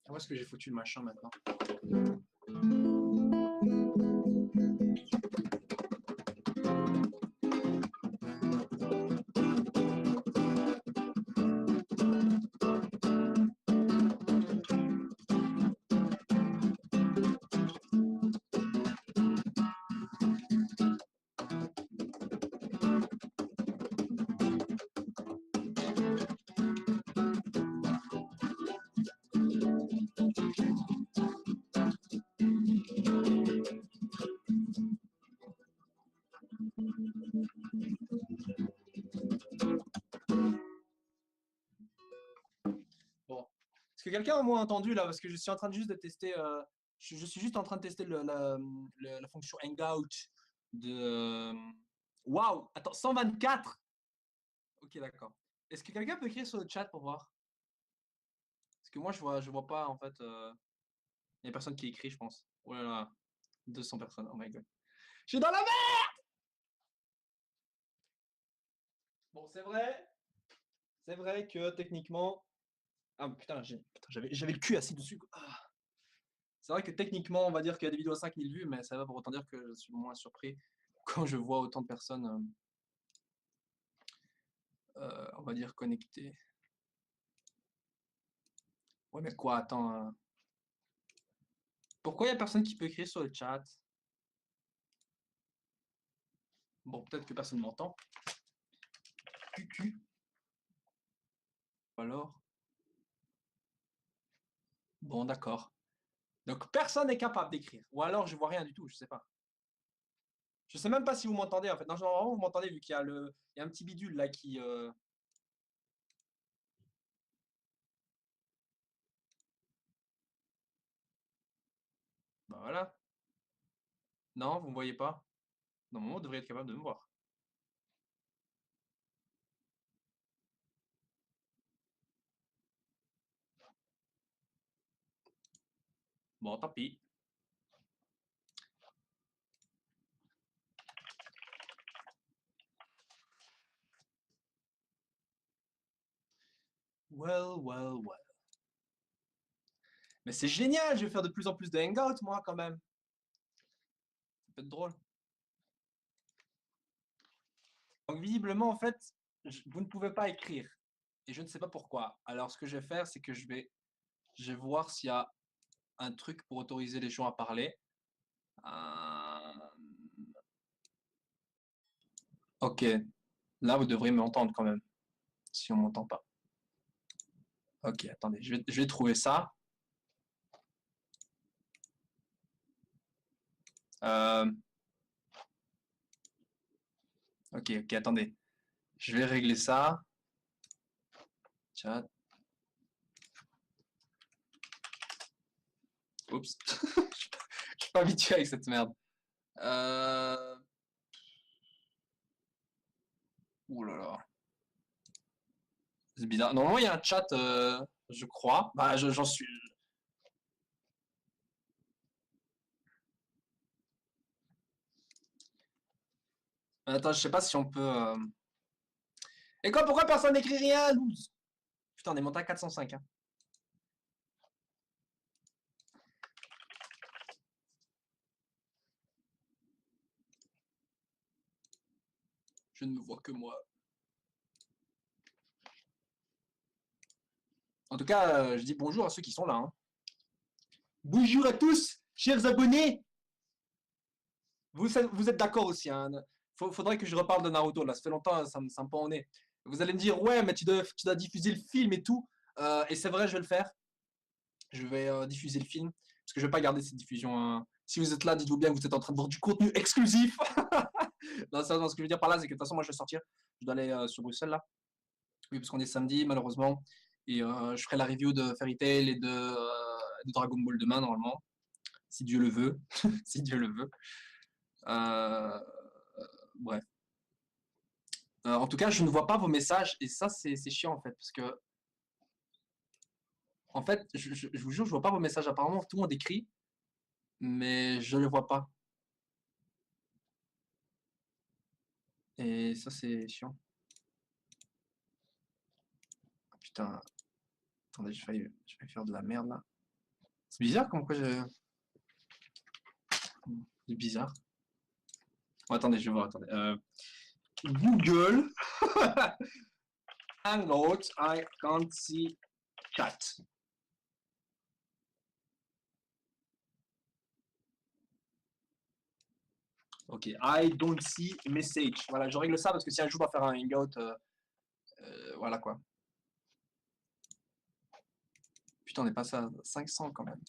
Où est-ce que j'ai foutu le machin maintenant? Bon. Est-ce que quelqu'un a au moins entendu là? Parce que je suis en train de juste de tester. Je suis juste en train de tester la fonction Hangout de. Waouh! Attends, 124. Ok, d'accord. Est-ce que quelqu'un peut écrire sur le chat pour voir? Parce que moi, je vois pas, en fait. Il y a personne qui écrit, je pense. Oh là là, 200 personnes. Oh my god. Je suis dans la merde! Bon, c'est vrai. C'est vrai que techniquement. Ah putain, j'avais le cul assis dessus, quoi. Ah. C'est vrai que techniquement, on va dire qu'il y a des vidéos à 5000 vues, mais ça va pour autant dire que je suis moins surpris quand je vois autant de personnes, on va dire, connectées. Ouais, mais quoi, attends. Pourquoi il n'y a personne qui peut écrire sur le chat? Bon, peut-être que personne m'entend. QQ. Ou alors. Bon, d'accord. Donc, personne n'est capable d'écrire. Ou alors, je vois rien du tout, je sais pas. Je sais même pas si vous m'entendez, en fait. Non, normalement, vous m'entendez, vu qu'il y a il y a un petit bidule là qui. Bah voilà. Non, vous me voyez pas. Normalement, vous devriez être capable de me voir. Bon, tant pis. Well, well, well. Mais c'est génial, je vais faire de plus en plus de hangouts, moi, quand même. Ça peut être drôle. Donc, visiblement, en fait, vous ne pouvez pas écrire. Et je ne sais pas pourquoi. Alors, ce que je vais faire, c'est que je vais voir s'il y a un truc pour autoriser les gens à parler. Euh, Ok. Là, vous devriez m'entendre quand même. Si on m'entend pas. Ok, attendez, je vais trouver ça. Euh, Ok, ok, attendez. Je vais régler ça. Chat. Oups. Je suis pas habitué avec cette merde. Euh... Ouh là là. C'est bizarre. Normalement, il y a un chat, je crois. Bah, j'en suis. Attends, je sais pas si on peut. Et quoi, pourquoi personne n'écrit rien, loose? Putain, on est monté à 405. Hein. Je ne me vois que moi. En tout cas, je dis bonjour à ceux qui sont là. Hein. Bonjour à tous, chers abonnés. Vous êtes d'accord aussi. Hein. Faudrait que je reparle de Naruto. Là, ça fait longtemps, ça me pend au nez. Vous allez me dire, ouais, mais tu dois diffuser le film et tout. Et c'est vrai, je vais le faire. Je vais diffuser le film. Parce que je vais pas garder cette diffusion. Hein. Si vous êtes là, dites-vous bien que vous êtes en train de voir du contenu exclusif. Non, ce que je veux dire par là, c'est que de toute façon, moi, je vais sortir. Je dois aller sur Bruxelles, là. Oui, parce qu'on est samedi, malheureusement. Et je ferai la review de Fairy Tail et de Dragon Ball demain, normalement. Si Dieu le veut. Si Dieu le veut. Euh, bref. En tout cas, je ne vois pas vos messages. Et ça, c'est chiant, en fait. Parce que, en fait, je vous jure, je vois pas vos messages. Apparemment, tout le monde écrit. Mais je ne le vois pas. Et ça, c'est chiant. Ah, putain, attendez, je vais faire de la merde là. C'est bizarre comme quoi je. C'est bizarre. Oh, attendez, je vais voir, attendez. Google Hangout, I can't see chat. Ok, I don't see message. Voilà, je règle ça parce que si un jour on va faire un hangout, voilà quoi. Putain, on est passé à 500 quand même.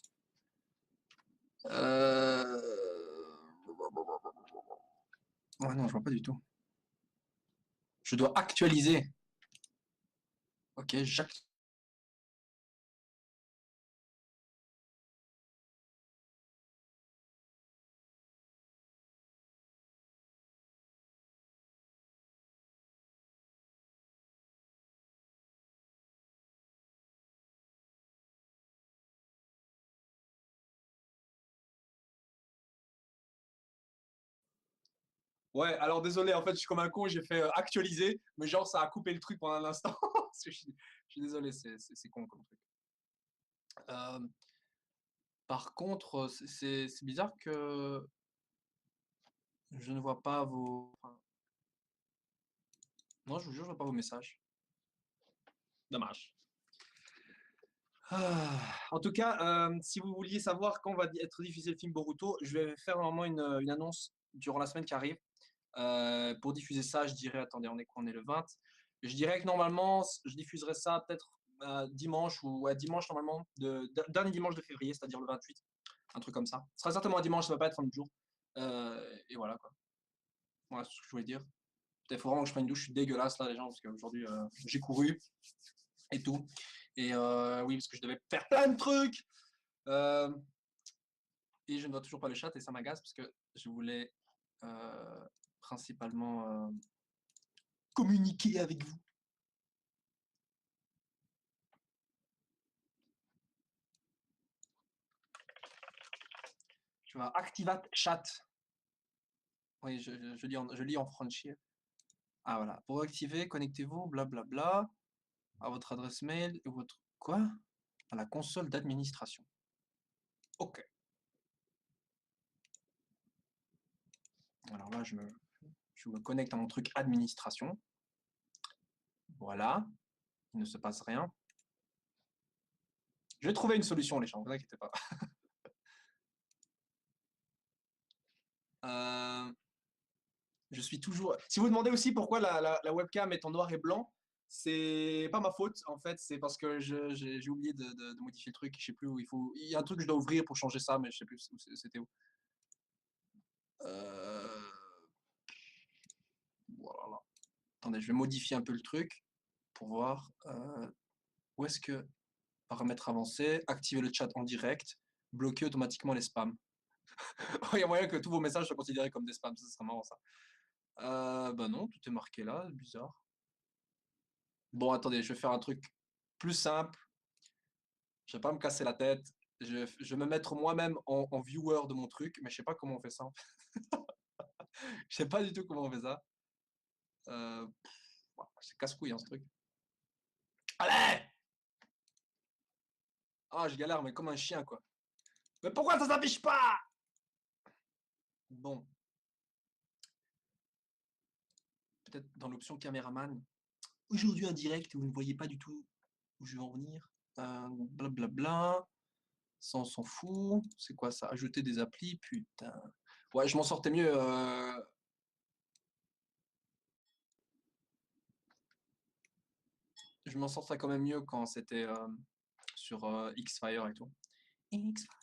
Ouais, non, je vois pas du tout. Je dois actualiser. Ok, j'actualise. Ouais, alors désolé, en fait, je suis comme un con, j'ai fait actualiser, mais genre, ça a coupé le truc pendant un instant. Je suis désolé, c'est con comme truc. Euh, Par contre, c'est bizarre que je ne vois pas vos. Enfin, non, je vous jure, je vois pas vos messages. Dommage. En tout cas, si vous vouliez savoir quand va être diffusé le film Boruto, je vais faire normalement une annonce durant la semaine qui arrive. Pour diffuser ça, je dirais, attendez, on est quoi? On est le 20. Je dirais que normalement, je diffuserai ça peut-être dimanche ou ouais, dimanche normalement, dernier dimanche de février, c'est-à-dire le 28, un truc comme ça. Ce sera certainement un dimanche, ça va pas être un autre jour. Et voilà quoi. Voilà c'est ce que je voulais dire. Il faut vraiment que je prenne une douche, je suis dégueulasse là les gens, parce qu'aujourd'hui j'ai couru et tout. Et oui, parce que je devais faire plein de trucs. Euh, et je ne vois toujours pas le chat et ça m'agace parce que je voulais principalement communiquer avec vous. Tu vas activate chat. Oui, je lis en français. Ah voilà. Pour activer, connectez-vous, blablabla, à votre adresse mail et votre. Quoi? À la console d'administration. Ok. Alors là, je me connecte à mon truc administration. Voilà. Il ne se passe rien. Je vais trouver une solution, les gens, ne vous inquiétez pas. Euh, je suis toujours. Si vous vous demandez aussi pourquoi la webcam est en noir et blanc, c'est pas ma faute en fait, c'est parce que j'ai oublié de modifier le truc. Je sais plus où il faut. Il y a un truc que je dois ouvrir pour changer ça, mais je sais plus où c'était où. Euh, Voilà. Attendez, je vais modifier un peu le truc pour voir où est-ce que paramètres avancés, activer le chat en direct, bloquer automatiquement les spams. Il y a moyen que tous vos messages soient considérés comme des spams, ça serait marrant ça. Bah non, tout est marqué là, bizarre. Bon, attendez, je vais faire un truc plus simple. Je vais pas me casser la tête. Je vais me mettre moi-même en viewer de mon truc, mais je sais pas comment on fait ça. Je sais pas du tout comment on fait ça. C'est casse-couille hein, ce truc. Allez! Ah, je galère, mais comme un chien quoi. Mais pourquoi ça s'affiche pas? Bon, peut-être dans l'option caméraman. Aujourd'hui en direct, vous ne voyez pas du tout où je vais en venir. Blablabla. Ça, on s'en fout. C'est quoi ça? Ajouter des applis, putain. Ouais, je m'en sortais mieux. Je m'en sortais quand même mieux quand c'était sur Xfire et tout. Xfire.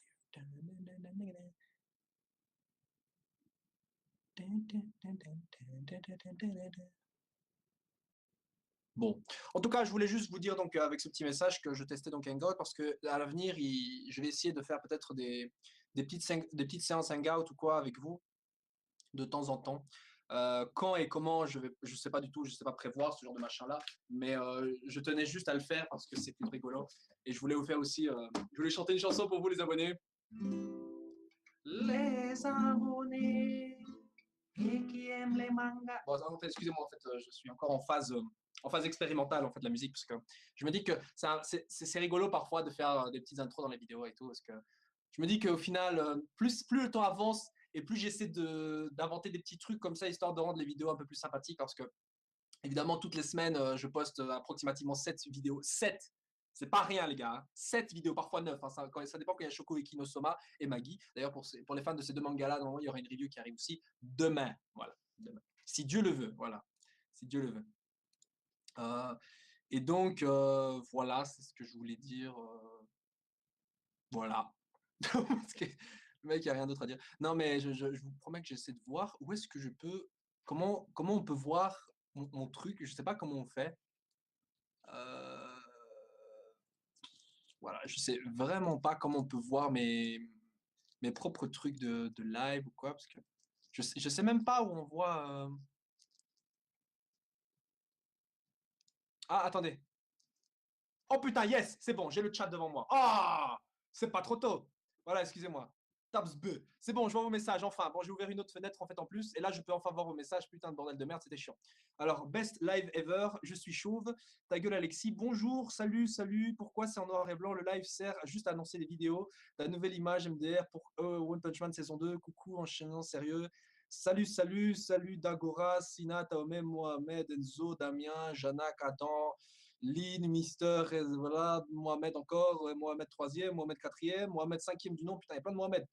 Bon, en tout cas, je voulais juste vous dire donc avec ce petit message que je testais donc Hangout parce que à l'avenir, je vais essayer de faire peut-être des petites séances Hangout ou quoi avec vous de temps en temps. Quand et comment, je sais pas du tout, je sais pas prévoir ce genre de machin-là, mais je tenais juste à le faire parce que c'est plus rigolo. Et je voulais vous faire aussi, je voulais chanter une chanson pour vous les abonnés. Les abonnés. Et qui aime les mangas. Bon, en fait, excusez-moi, en fait, je suis encore en phase expérimentale en fait de la musique parce que je me dis que c'est rigolo parfois de faire des petites intros dans les vidéos et tout parce que je me dis qu'au final, plus le temps avance et plus j'essaie d'inventer des petits trucs comme ça histoire de rendre les vidéos un peu plus sympathiques parce que évidemment toutes les semaines je poste approximativement 7 vidéos. 7, c'est pas rien les gars, hein. 7 vidéos, parfois 9, hein. Ça dépend quand il y a Shoko Ikinosoma et Maggie. D'ailleurs pour les fans de ces deux mangas là, normalement il y aura une review qui arrive aussi demain, voilà, demain. Si Dieu le veut, voilà, si Dieu le veut. Et donc voilà, c'est ce que je voulais dire, voilà. Le mec, il n'y a rien d'autre à dire. Non, mais je vous promets que j'essaie de voir où est-ce que je peux. Comment on peut voir mon truc. Je sais pas comment on fait. Euh, voilà, je sais vraiment pas comment on peut voir mes propres trucs de live ou quoi. Parce que je sais même pas où on voit. Ah, attendez. Oh putain, yes, c'est bon, j'ai le chat devant moi. Ah, c'est pas trop tôt. Voilà, excusez-moi. Tabs B. C'est bon, je vois vos messages, enfin. Bon, j'ai ouvert une autre fenêtre en fait en plus, et là je peux enfin voir vos messages. Putain de bordel de merde, c'était chiant. Alors, best live ever, je suis chauve. Ta gueule, Alexis. Bonjour, salut, salut. Pourquoi c'est en noir et blanc? Le live sert juste à annoncer les vidéos. La nouvelle image MDR pour One Punch Man saison 2. Coucou, enchaînement sérieux. Salut, salut, salut Dagora, Sina, Taome, Mohamed, Enzo, Damien, Janak, Adam, Lynn, Mister, voilà, Mohamed encore, Mohamed troisième, Mohamed quatrième, Mohamed cinquième du nom, putain, il y a plein de Mohamed.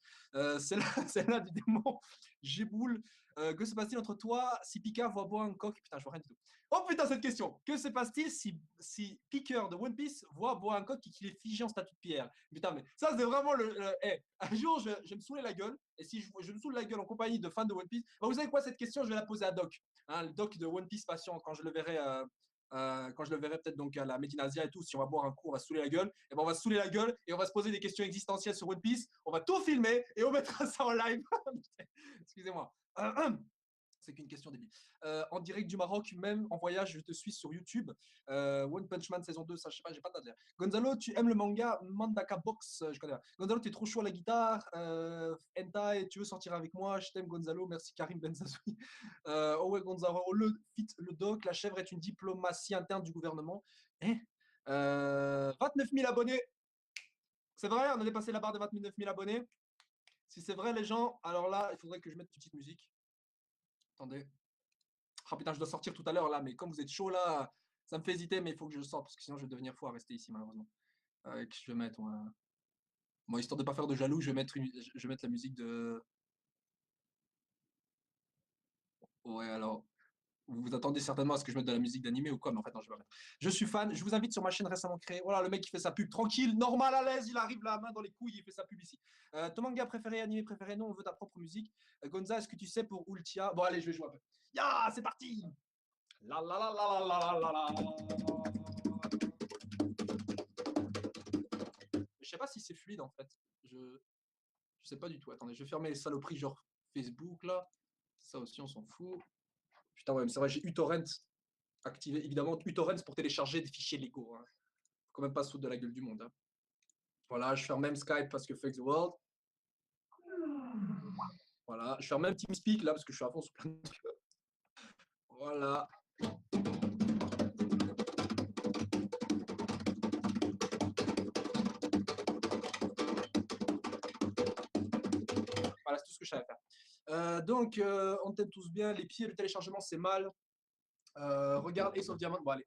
C'est là, c'est là du démon. Géboule. Que se passe-t-il entre toi si Picard voit boire un coq? Putain, je vois rien du tout. Oh putain, cette question. Que se passe-t-il si Picker de One Piece voit boire un coq et qu'il est figé en statue de pierre? Putain, mais ça, c'est vraiment hey, un jour, je vais me saouler la gueule. Et si je me saoule la gueule en compagnie de fans de One Piece, bah, vous savez quoi, cette question, je vais la poser à Doc. Hein, le Doc de One Piece patient, quand je le verrai. Quand je le verrai peut-être donc à la Medinasia et tout, si on va boire un coup, on va se saouler la gueule, et ben on va se saouler la gueule et on va se poser des questions existentielles sur One Piece, on va tout filmer et on mettra ça en live. Excusez-moi. C'est qu'une question débile. En direct du Maroc, même en voyage, je te suis sur YouTube. One Punch Man saison 2, ça je sais pas, j'ai pas de date. Gonzalo, tu aimes le manga Mandaka Box? Je connais pas. Gonzalo, t'es trop chaud à la guitare. Hentai, tu veux sortir avec moi? Je t'aime, Gonzalo. Merci, Karim Benzazoui. Oh ouais, Gonzalo, le doc, la chèvre est une diplomatie interne du gouvernement. Eh 29 000 abonnés. C'est vrai, on a dépassé la barre de 29 000 abonnés. Si c'est vrai, les gens, alors là, il faudrait que je mette une petite musique. Attendez. Ah putain, je dois sortir tout à l'heure là, mais comme vous êtes chaud là, ça me fait hésiter, mais il faut que je sorte parce que sinon je vais devenir fou à rester ici malheureusement. Je vais mettre, moi, histoire de pas faire de jaloux, je vais mettre la musique de. Ouais, alors, vous vous attendez certainement à ce que je mette de la musique d'animé ou quoi, mais en fait, non, je vais pas mettre. Je suis fan, je vous invite sur ma chaîne récemment créée. Voilà, le mec qui fait sa pub tranquille, normal, à l'aise, il arrive la main dans les couilles, il fait sa pub ici. Ton manga préféré, animé préféré, non, on veut ta propre musique. Gonza, est-ce que tu sais pour Ultia? Bon, allez, je vais jouer un peu. Ya, c'est parti! La la la la la la la la la. Je sais pas si c'est fluide en fait. Je sais pas du tout. Attendez, je vais fermer les saloperies genre Facebook là. Ça aussi, on s'en fout. Putain, ouais, mais c'est vrai, j'ai uTorrent activé. Évidemment, uTorrent pour télécharger des fichiers légaux. Hein. Faut quand même pas se foutre de la gueule du monde. Hein. Voilà, je ferme même Skype parce que fuck the world. Voilà, je ferme même TeamSpeak là parce que je suis à fond sur plein de trucs. Voilà. Voilà, c'est tout ce que je savais faire. Donc, on t'aime tous bien. Les pieds, le téléchargement, c'est mal. Regarde Ace of Diamond. Bon, allez.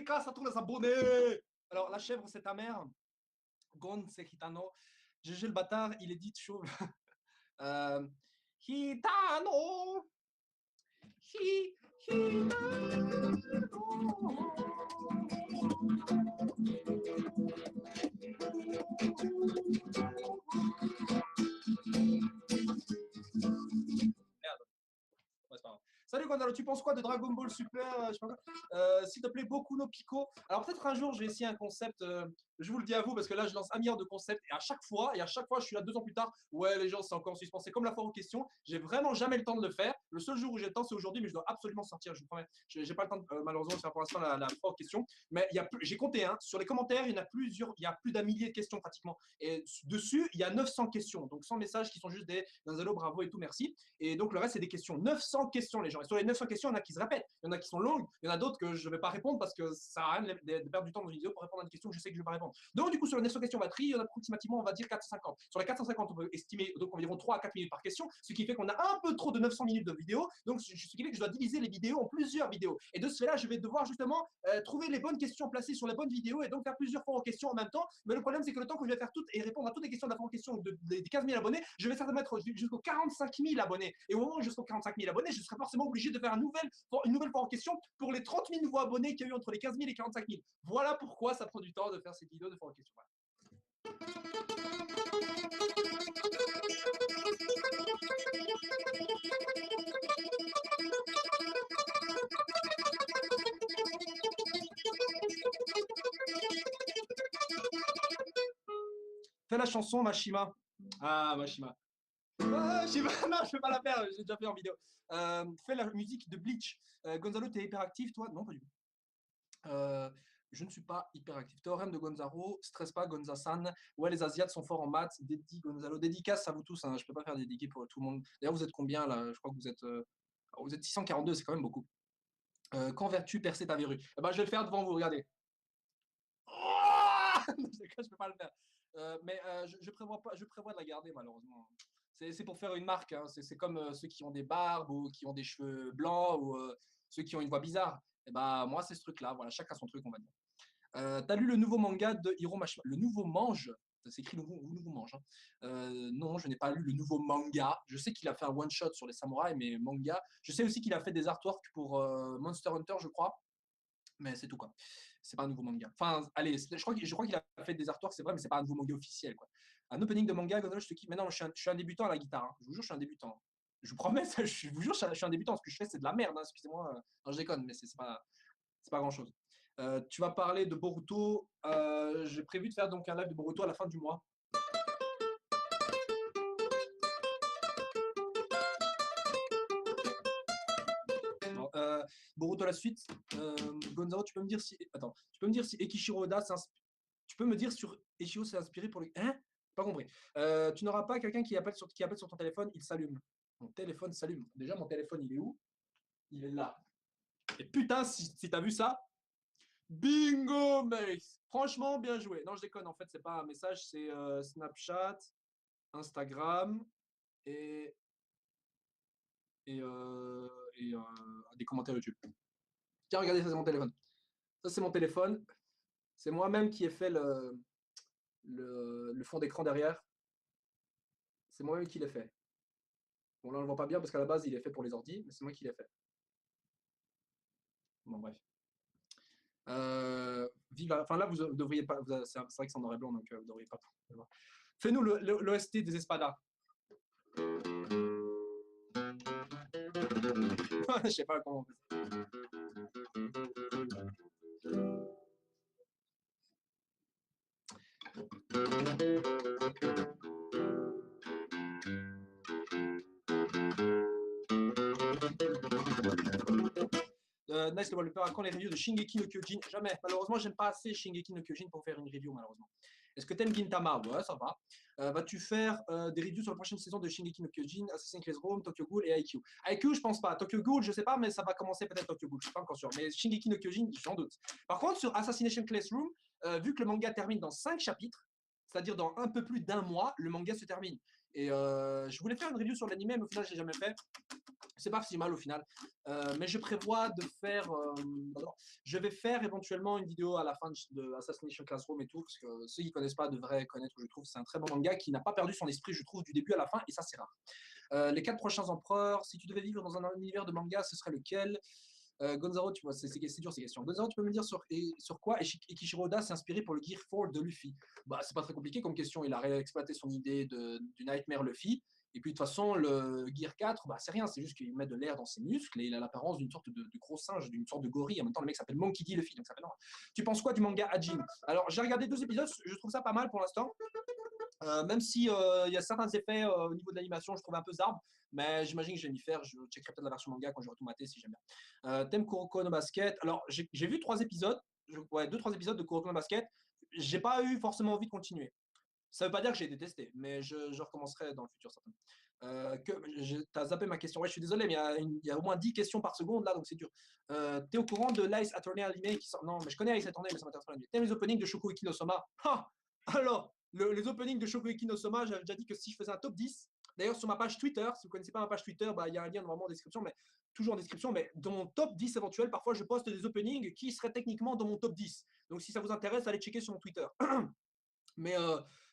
dédicace à tous les abonnés. Alors, la chèvre, c'est ta mère. Gon, c'est Gitano. GG le bâtard, il est dit chauve. Gitano. Gitano. Ouais, c'est pas grave. Salut Gonzalo, tu penses quoi de Dragon Ball Super je sais pas quoi. S'il te plaît, beaucoup no Pico. Alors peut-être un jour, je vais essayer un concept. Je vous le dis à vous parce que là, je lance 1 milliard de concepts et à chaque fois, je suis là 2 ans plus tard. Ouais, les gens, c'est encore en suspens. C'est comme la foire aux questions. J'ai vraiment jamais le temps de le faire. Le seul jour où j'ai le temps, c'est aujourd'hui, mais je dois absolument sortir. Je vous promets. J'ai pas le temps, malheureusement, de faire pour l'instant la foire aux questions. Mais j'ai compté, hein, sur les commentaires, il y en a plusieurs. Il y a plus d'un millier de questions pratiquement. Et dessus, il y a 900 questions. Donc 100 messages qui sont juste des Gonzalo, bravo et tout, merci. Et donc le reste, c'est des questions. 900 questions, les gens. Et sur les 900 questions, il y en a qui se répètent. Il y en a qui sont longues. Il y en a d'autres que je ne vais pas répondre parce que ça sert à rien de perdre du temps dans une vidéo pour répondre à une question que je sais que je ne vais pas répondre. Donc, du coup, sur les 900 questions, on va trier. Il y en a approximativement, on va dire 450. Sur les 450, on peut estimer donc environ 3 à 4 minutes par question, ce qui fait qu'on a un peu trop de 900 minutes de vidéo. Donc, ce qui fait que je dois diviser les vidéos en plusieurs vidéos. Et de ce fait-là, je vais devoir justement trouver les bonnes questions placées sur les bonnes vidéos et donc faire plusieurs fois aux questions en même temps. Mais le problème, c'est que le temps que je vais faire toutes et répondre à toutes les questions de la question des 15 000 abonnés, je vais certainement mettre jusqu'aux 45 000 abonnés. Et au moment où jusqu'aux 45 000 abonnés, je serai forcément obligé de faire une nouvelle fois en question pour les 30 000 nouveaux abonnés qu'il y a eu entre les 15 000 et 45 000. Voilà pourquoi ça prend du temps de faire cette vidéo de fois en question. Voilà. Fais la chanson Mashima. Ah, Mashima. Mashima. Non, je ne peux pas la faire, j'ai déjà fait en vidéo. Fais la musique de Bleach. Gonzalo, t'es hyperactif, toi? Non, pas du tout. Je ne suis pas hyperactif. Théorème de Gonzalo, stresse pas Gonza-san. Ouais, les Asiates sont forts en maths. Dédi Gonzalo. Dédicace à vous tous. Hein. Je ne peux pas faire dédiquer pour tout le monde. D'ailleurs, vous êtes combien là? Je crois que vous êtes 642, c'est quand même beaucoup. Quand vas-tu percer ta verrue? Eh ben, je vais le faire devant vous, regardez. Oh je peux pas le faire. Mais je prévois de la garder malheureusement. C'est pour faire une marque. Hein. C'est comme ceux qui ont des barbes ou qui ont des cheveux blancs ou ceux qui ont une voix bizarre. Et bah moi c'est ce truc-là. Voilà, chacun son truc on va dire. T'as lu le nouveau manga de Hiro Mashima? Le nouveau mange? Ça s'écrit nouveau mange. Hein. Non, je n'ai pas lu le nouveau manga. Je sais qu'il a fait un one shot sur les samouraïs, mais manga. Je sais aussi qu'il a fait des artworks pour Monster Hunter, je crois. Mais c'est tout quoi. C'est pas un nouveau manga. Enfin, allez, je crois qu'il a fait des artworks, c'est vrai, mais c'est pas un nouveau manga officiel quoi. Un opening de manga, Gonzalo, je te kiffe. Mais non, je suis un débutant à la guitare. Hein. Je vous jure, je suis un débutant. Je vous promets, je vous jure, je suis un débutant. Ce que je fais, c'est de la merde. Hein. Excusez-moi. Non, je déconne, mais c'est pas grand chose. Tu vas parler de Boruto. J'ai prévu de faire donc un live de Boruto à la fin du mois. Non, Boruto la suite. Gonzalo, tu peux me dire si. Attends, tu peux me dire si Ekishiro Oda tu peux me dire sur Eiichiro s'est inspiré pour les. Hein? Pas compris. Tu n'auras pas quelqu'un qui appelle sur ton téléphone, il s'allume. Mon téléphone s'allume. Déjà, mon téléphone, il est où? Il est là. Et putain, si t'as vu ça, bingo, mec! Franchement, bien joué. Non, je déconne, en fait, c'est pas un message, c'est Snapchat, Instagram et, et des commentaires YouTube. Tiens, regardez, ça c'est mon téléphone. Ça c'est mon téléphone. C'est moi-même qui ai fait le fond d'écran derrière. C'est moi-même qui l'ai fait. Bon, là, on ne le voit pas bien parce qu'à la base, il est fait pour les ordis, mais c'est moi qui l'ai fait. Bon, bref. Enfin, là, vous ne devriez pas. C'est vrai que c'est en noir et blanc, donc vous ne devriez pas. Fais-nous l'OST des Espadas. Je sais pas comment on fait ça. Nice le wallpaper. À quand les reviews de Shingeki no Kyojin? Jamais. Malheureusement, j'aime pas assez Shingeki no Kyojin pour faire une review, malheureusement. Est-ce que t'aimes Gintama? Ouais, ça va. Vas-tu faire des reviews sur la prochaine saison de Shingeki no Kyojin, Assassin's Classroom, Tokyo Ghoul et IQ? IQ, je pense pas. Tokyo Ghoul, je sais pas, mais ça va commencer peut-être Tokyo Ghoul. Je suis pas encore sûr. Mais Shingeki no Kyojin, j'en doute. Par contre, sur Assassination Classroom, vu que le manga termine dans 5 chapitres, c'est-à-dire dans un peu plus d'un mois, le manga se termine. Et je voulais faire une review sur l'anime, mais au final, je l'ai jamais fait. c'est pas si mal au final. Mais je prévois de faire, je vais faire éventuellement une vidéo à la fin de Assassination Classroom et tout, parce que ceux qui connaissent pas devraient connaître, je trouve, c'est un très bon manga qui n'a pas perdu son esprit, je trouve, du début à la fin, et ça c'est rare. Les 4 prochains empereurs, si tu devais vivre dans un univers de manga, ce serait lequel? Gonzalo, tu vois, c'est dur ces questions. Gonzalo, tu peux me dire sur quoi Eiichiro Oda s'est inspiré pour le Gear 4 de Luffy? Bah, c'est pas très compliqué comme question. Il a réexploité son idée du Nightmare Luffy. Et puis de toute façon, le Gear 4, bah, c'est rien, c'est juste qu'il met de l'air dans ses muscles et il a l'apparence d'une sorte de gros singe, d'une sorte de gorille. En même temps, le mec s'appelle Monkey D. Luffy, donc ça fait non. Tu penses quoi du manga Hajime? Alors, j'ai regardé 2 épisodes, je trouve ça pas mal pour l'instant. Même si il y a certains effets au niveau de l'animation, je trouve un peu zarbe, mais j'imagine que je vais m'y faire. Je checkerai peut-être la version manga quand j'aurai tout maté si j'aime bien. Thème Kuroko no Basket. Alors, j'ai vu 3 épisodes, ouais, 2-3 épisodes de Kuroko no Basket. J'ai pas eu forcément envie de continuer. Ça veut pas dire que j'ai détesté, mais je recommencerai dans le futur certainement. T'as zappé ma question. Ouais, je suis désolé, mais il y a au moins 10 questions par seconde là, donc c'est dur. T'es au courant de l'Ice Attorney animé qui sort? Non, mais je connais Ice Attorney, mais ça m'intéresse pas. T'aimes les openings de Shokugeki no Soma? Ha. Alors, les openings de Shokugeki no Soma, j'avais déjà dit que si je faisais un top 10, d'ailleurs sur ma page Twitter, si vous connaissez pas ma page Twitter, bah, il y a un lien normalement en description, mais toujours en description, mais dans mon top 10 éventuel, parfois je poste des openings qui seraient techniquement dans mon top 10. Donc si ça vous intéresse, allez checker sur mon Twitter. Mais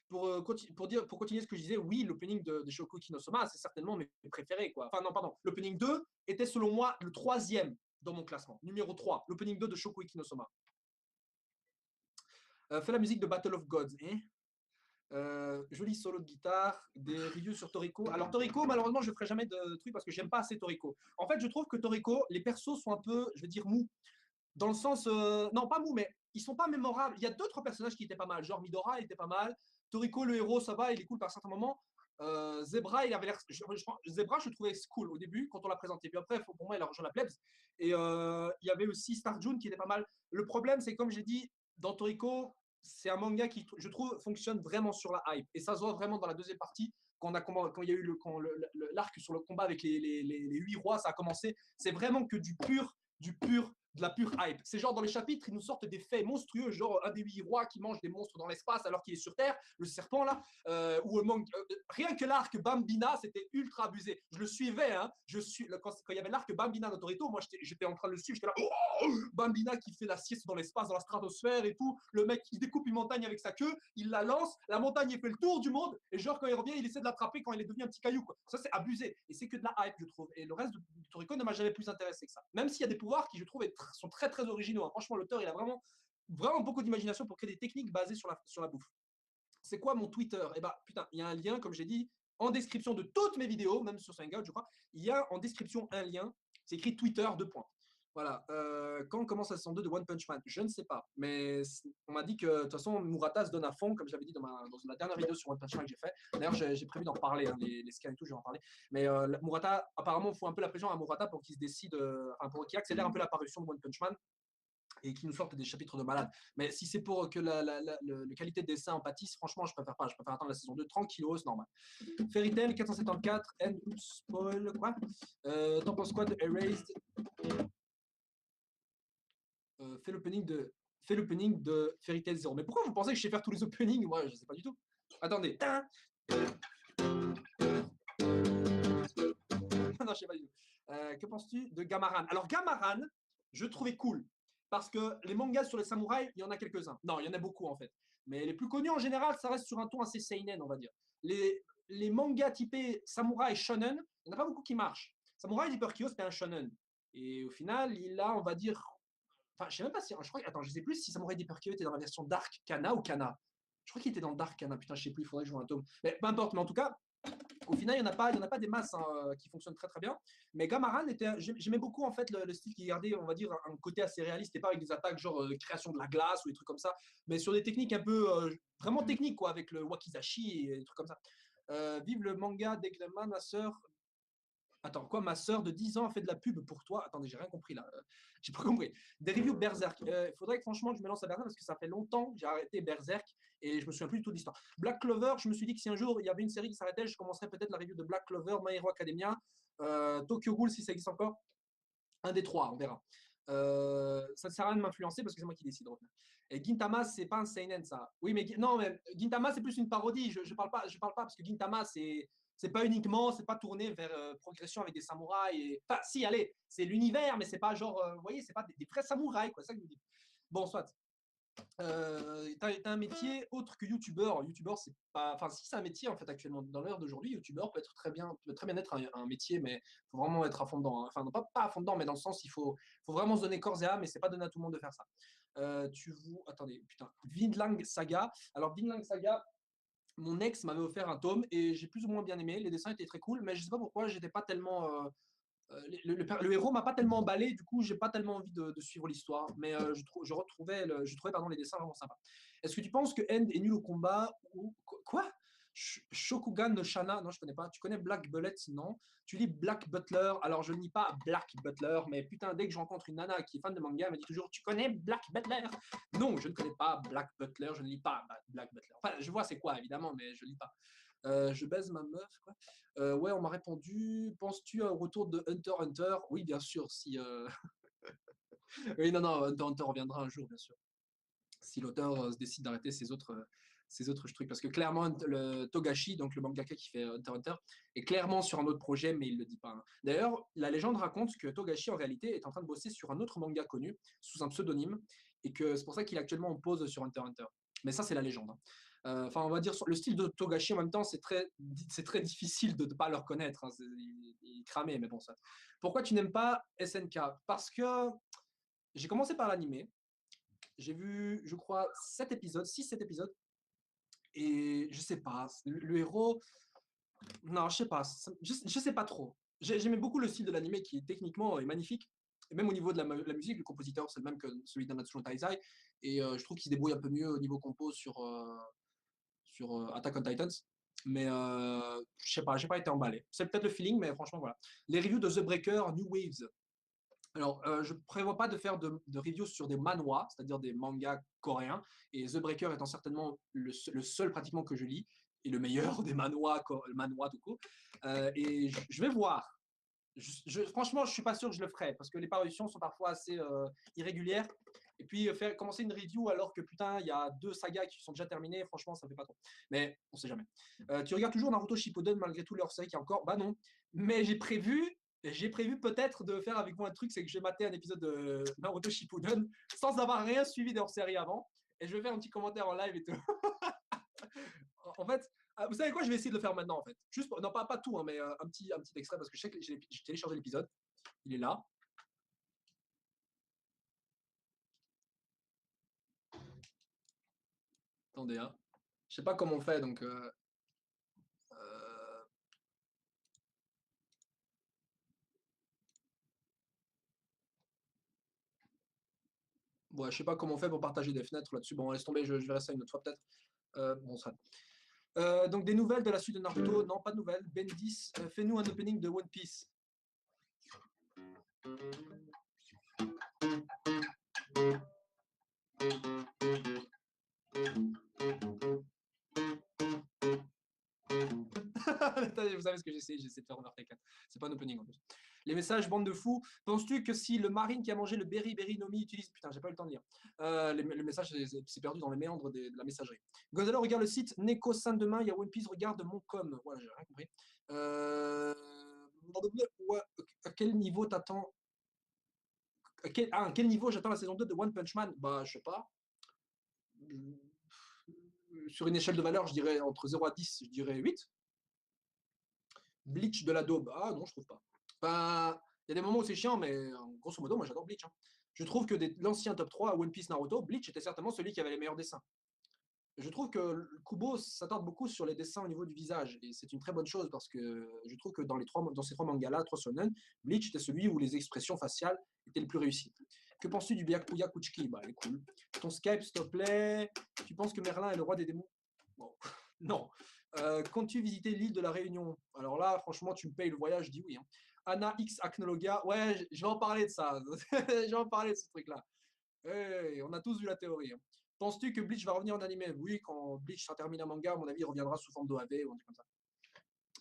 pour continuer ce que je disais, oui, l'opening de Shokugeki no Soma, c'est certainement mes préférés, quoi. Enfin, non, pardon. L'opening 2 était selon moi le 3e dans mon classement. Numéro 3, l'opening 2 de Shokugeki no Soma. Fais la musique de Battle of Gods. Joli solo de guitare, des reviews sur Toriko. Alors Toriko, malheureusement, je ne ferai jamais de trucs parce que j'aime pas assez Toriko. En fait, je trouve que Toriko, les persos sont un peu, je vais dire, mous. Dans le sens, non pas mou, mais ils sont pas mémorables. Il y a d'autres personnages qui étaient pas mal, genre Midora, il était pas mal. Toriko, le héros, ça va, il est cool par certains moments. Zebra, il avait l'air. Zebra, je trouvais cool au début quand on l'a présenté. Puis après, pour moi, il a rejoint la plebs. Et il y avait aussi Star June qui était pas mal. Le problème, c'est comme j'ai dit, dans Toriko, c'est un manga qui, je trouve, fonctionne vraiment sur la hype. Et ça se voit vraiment dans la deuxième partie, quand il y a eu l'arc sur le combat avec les 8 rois, ça a commencé. C'est vraiment que de la pure hype. C'est genre dans les chapitres, ils nous sortent des faits monstrueux, genre un des 8 rois qui mange des monstres dans l'espace alors qu'il est sur Terre, le serpent là, rien que l'arc Bambina, c'était ultra abusé. Je le suivais, hein, quand il y avait l'arc Bambina dans Torito, moi j'étais en train de le suivre, j'étais là, oh, Bambina qui fait la sieste dans l'espace, dans la stratosphère et tout, le mec il découpe une montagne avec sa queue, il la lance, la montagne il fait le tour du monde, et genre quand il revient, il essaie de l'attraper quand il est devenu un petit caillou, quoi. Ça c'est abusé, et c'est que de la hype, je trouve, et le reste de Toriko ne m'a jamais plus intéressé que ça. Même s'il y a des pouvoirs qui, je trouve, sont très très originaux. Hein. Franchement, l'auteur, il a vraiment, vraiment beaucoup d'imagination pour créer des techniques basées sur la bouffe. C'est quoi mon Twitter? Eh bah, putain, il y a un lien, comme j'ai dit, en description de toutes mes vidéos, même sur Hangout, je crois. Il y a en description un lien. C'est écrit Twitter, 2 points. Voilà. Quand commence la saison 2 de One Punch Man? Je ne sais pas. Mais on m'a dit que de toute façon, Murata se donne à fond, comme je l'avais dit dans la dernière vidéo sur One Punch Man que j'ai fait. D'ailleurs, j'ai prévu d'en reparler, hein, les scans et tout, je vais en parler. Mais Murata, apparemment, il faut un peu la pression à Murata pour qu'il se décide, pour qu'il accélère un peu l'apparition de One Punch Man et qui nous sortent des chapitres de malade. Mais si c'est pour que la qualité de dessin en pâtisse, franchement, je préfère pas. Je préfère attendre la saison 2, tranquillos, c'est normal. Fairy Tail 474, End Spoil, quoi T'en penses quoi de Erased? Fais l'opening de Fairy Tail 0. Mais pourquoi vous pensez que je sais faire tous les openings? Moi, je sais pas du tout. Attendez. Non, je sais pas du tout. Que penses-tu de Gamaran? Alors, Gamaran, je trouvais cool. Parce que les mangas sur les samouraïs, il y en a quelques-uns. Non, il y en a beaucoup en fait. Mais les plus connus en général, ça reste sur un ton assez seinen, on va dire. Les mangas typés samouraï shonen, il n'y en a pas beaucoup qui marchent. Samouraï Deeper Kyo, c'était un shonen. Et au final, il a, on va dire. Enfin, je sais même pas si. Je crois, attends, je sais plus si Samouraï Deeper Kyo était dans la version Dark Kana ou Kana. Je crois qu'il était dans Dark Kana. Putain, je sais plus, il faudrait que je joue un tome. Mais peu importe. Mais en tout cas, au final, il n'y en a pas des masses hein, qui fonctionnent très très bien. Mais Gamaran, j'aimais beaucoup en fait le style qui gardait, on va dire, un côté assez réaliste et pas avec des attaques genre création de la glace ou des trucs comme ça, mais sur des techniques un peu vraiment techniques, quoi, avec le wakizashi et des trucs comme ça. Vive le manga d'Egreman, ma sœur. Attends, quoi, ma sœur de 10 ans a fait de la pub pour toi? Attendez, j'ai rien compris là. J'ai pas compris. Des reviews Berserk. Il faudrait que franchement je me lance à Berserk parce que ça fait longtemps que j'ai arrêté Berserk et je me souviens plus du tout de l'histoire. Black Clover, je me suis dit que si un jour il y avait une série qui s'arrêtait, je commencerais peut-être la review de Black Clover, My Hero Academia, Tokyo Ghoul si ça existe encore. Un des 3, on verra. Ça ne sert à rien de m'influencer parce que c'est moi qui décide. Et Gintama, c'est pas un seinen, ça. Oui, mais non, mais Gintama, c'est plus une parodie. Je parle pas parce que Gintama, c'est pas uniquement, c'est pas tourné vers progression avec des samouraïs. Enfin, si, allez, c'est l'univers, mais c'est pas genre, vous voyez, c'est pas des vrais samouraïs, quoi, c'est ça que je vous dis. Bon, soit. T'as un métier autre que youtubeur. Youtubeur, c'est pas. Enfin, si c'est un métier, en fait, actuellement, dans l'ère d'aujourd'hui, youtubeur peut très bien être un métier, mais il faut vraiment être à fond dedans, hein. Enfin, non, pas à fond dedans, mais dans le sens, faut vraiment se donner corps et âme, mais c'est pas donné à tout le monde de faire ça. Attendez, putain. Vinland Saga. Alors, Vinland Saga, mon ex m'avait offert un tome et j'ai plus ou moins bien aimé. Les dessins étaient très cool, mais je sais pas pourquoi, j'étais pas tellement. Le héros m'a pas tellement emballé, du coup, j'ai pas tellement envie de suivre l'histoire, mais je trouvais pardon, les dessins vraiment sympas. Est-ce que tu penses que End est nul au combat ou quoi? Shokugan no Shana, non, je connais pas. Tu connais Black Bullet, non? Tu lis Black Butler. Alors, je ne lis pas Black Butler, mais putain, dès que je rencontre une nana qui est fan de manga, elle me dit toujours, tu connais Black Butler? Non, je ne connais pas Black Butler, je ne lis pas Black Butler. Enfin, je vois c'est quoi, évidemment, mais je lis pas. Je baise ma meuf, quoi. Ouais, on m'a répondu. Penses-tu au retour de Hunter x Hunter? Oui, bien sûr. Si, oui, non, non, Hunter x Hunter reviendra un jour, bien sûr. Si l'auteur se décide d'arrêter ses autres trucs. Parce que clairement, le Togashi, donc le mangaka qui fait Hunter x Hunter, est clairement sur un autre projet, mais il ne le dit pas, hein. D'ailleurs, la légende raconte que Togashi, en réalité, est en train de bosser sur un autre manga connu, sous un pseudonyme, et que c'est pour ça qu'il est actuellement en pause sur Hunter x Hunter. Mais ça, c'est la légende, hein. Enfin, on va dire, le style de Togashi, en même temps, c'est très difficile de ne pas le reconnaître, hein. Il est cramé, mais bon, ça. Pourquoi tu n'aimes pas SNK? Parce que j'ai commencé par l'animé. J'ai vu, je crois, 7 épisodes, 6-7 épisodes. Et je sais pas, le héros, non, je sais pas, je sais pas trop. J'aimais beaucoup le style de l'animé qui techniquement est magnifique. Et même au niveau de la musique, le compositeur, c'est le même que celui d'Anatsu no Taizai. Et je trouve qu'il se débrouille un peu mieux au niveau compo sur Attack on Titans. Mais je sais pas, j'ai pas été emballé. C'est peut-être le feeling, mais franchement, voilà. Les reviews de The Breaker, New Waves. Alors, je prévois pas de faire de reviews sur des manhwas, c'est-à-dire des mangas coréens, et The Breaker étant certainement le seul pratiquement que je lis, et le meilleur des manhwas, manhwa tout court. Et je vais voir. Franchement, je suis pas sûr que je le ferai, parce que les parutions sont parfois assez irrégulières. Et puis, commencer une review alors que putain, il y a 2 sagas qui sont déjà terminées, franchement, ça me fait pas trop. Mais on sait jamais. Tu regardes toujours Naruto Shippuden malgré tout leur série qui est encore? Bah non. Mais j'ai prévu peut-être de faire avec vous un truc, c'est que je vais mater un épisode de Naruto Shippuden sans avoir rien suivi de leur série avant. Et je vais faire un petit commentaire en live et tout. En fait, vous savez quoi, je vais essayer de le faire maintenant en fait. Juste, non pas tout, hein, mais un petit extrait parce que je sais que j'ai téléchargé l'épisode. Il est là. Attendez, hein. Je sais pas comment on fait, donc. Euh, ouais, je sais pas comment on fait pour partager des fenêtres là-dessus. Bon, laisse tomber, je verrai ça une autre fois peut-être. Bon, ça. Donc des nouvelles de la suite de Naruto. Non, pas de nouvelles. Bendis, fais-nous un opening de One Piece. Vous savez ce que j'essaie de faire Overtake 4. C'est pas un opening en plus. Les messages, bande de fous. Penses-tu que si le marine qui a mangé le berry berry nomi utilise. Putain, j'ai pas eu le temps de lire. Le message s'est perdu dans les méandres de la messagerie. Gonzalo regarde le site Neko Saint demain. Il y a One Piece, regarde mon com. Voilà, j'ai rien compris. Ouais, à quel niveau t'attends à quel niveau j'attends la saison 2 de One Punch Man? Bah, je sais pas. Sur une échelle de valeur, je dirais entre 0 à 10, je dirais 8. Bleach de la daube. Ah non, je trouve pas. Enfin, il y a des moments où c'est chiant, mais grosso modo, moi j'adore Bleach, hein. Je trouve que l'ancien top 3, One Piece, Naruto, Bleach était certainement celui qui avait les meilleurs dessins. Je trouve que Kubo s'attarde beaucoup sur les dessins au niveau du visage, et c'est une très bonne chose parce que je trouve que dans ces 3 mangas-là, 3 shonen, Bleach était celui où les expressions faciales étaient les plus réussies. Que penses-tu du Byakuya Kuchiki? Bah, elle est cool. Ton Skype, s'il te plaît. Tu penses que Merlin est le roi des démons? Bon, non. Comptes-tu visiter l'île de la Réunion? Alors là, franchement, tu me payes le voyage, je dis oui, hein. Anna X Acnologia, ouais, je vais en parler de ça. Je vais en parler de ce truc-là. Hey, on a tous vu la théorie, hein. Penses-tu que Bleach va revenir en animé? Oui, quand Bleach sera terminé en manga, à mon avis, il reviendra sous forme d'OAV ou un truc comme ça.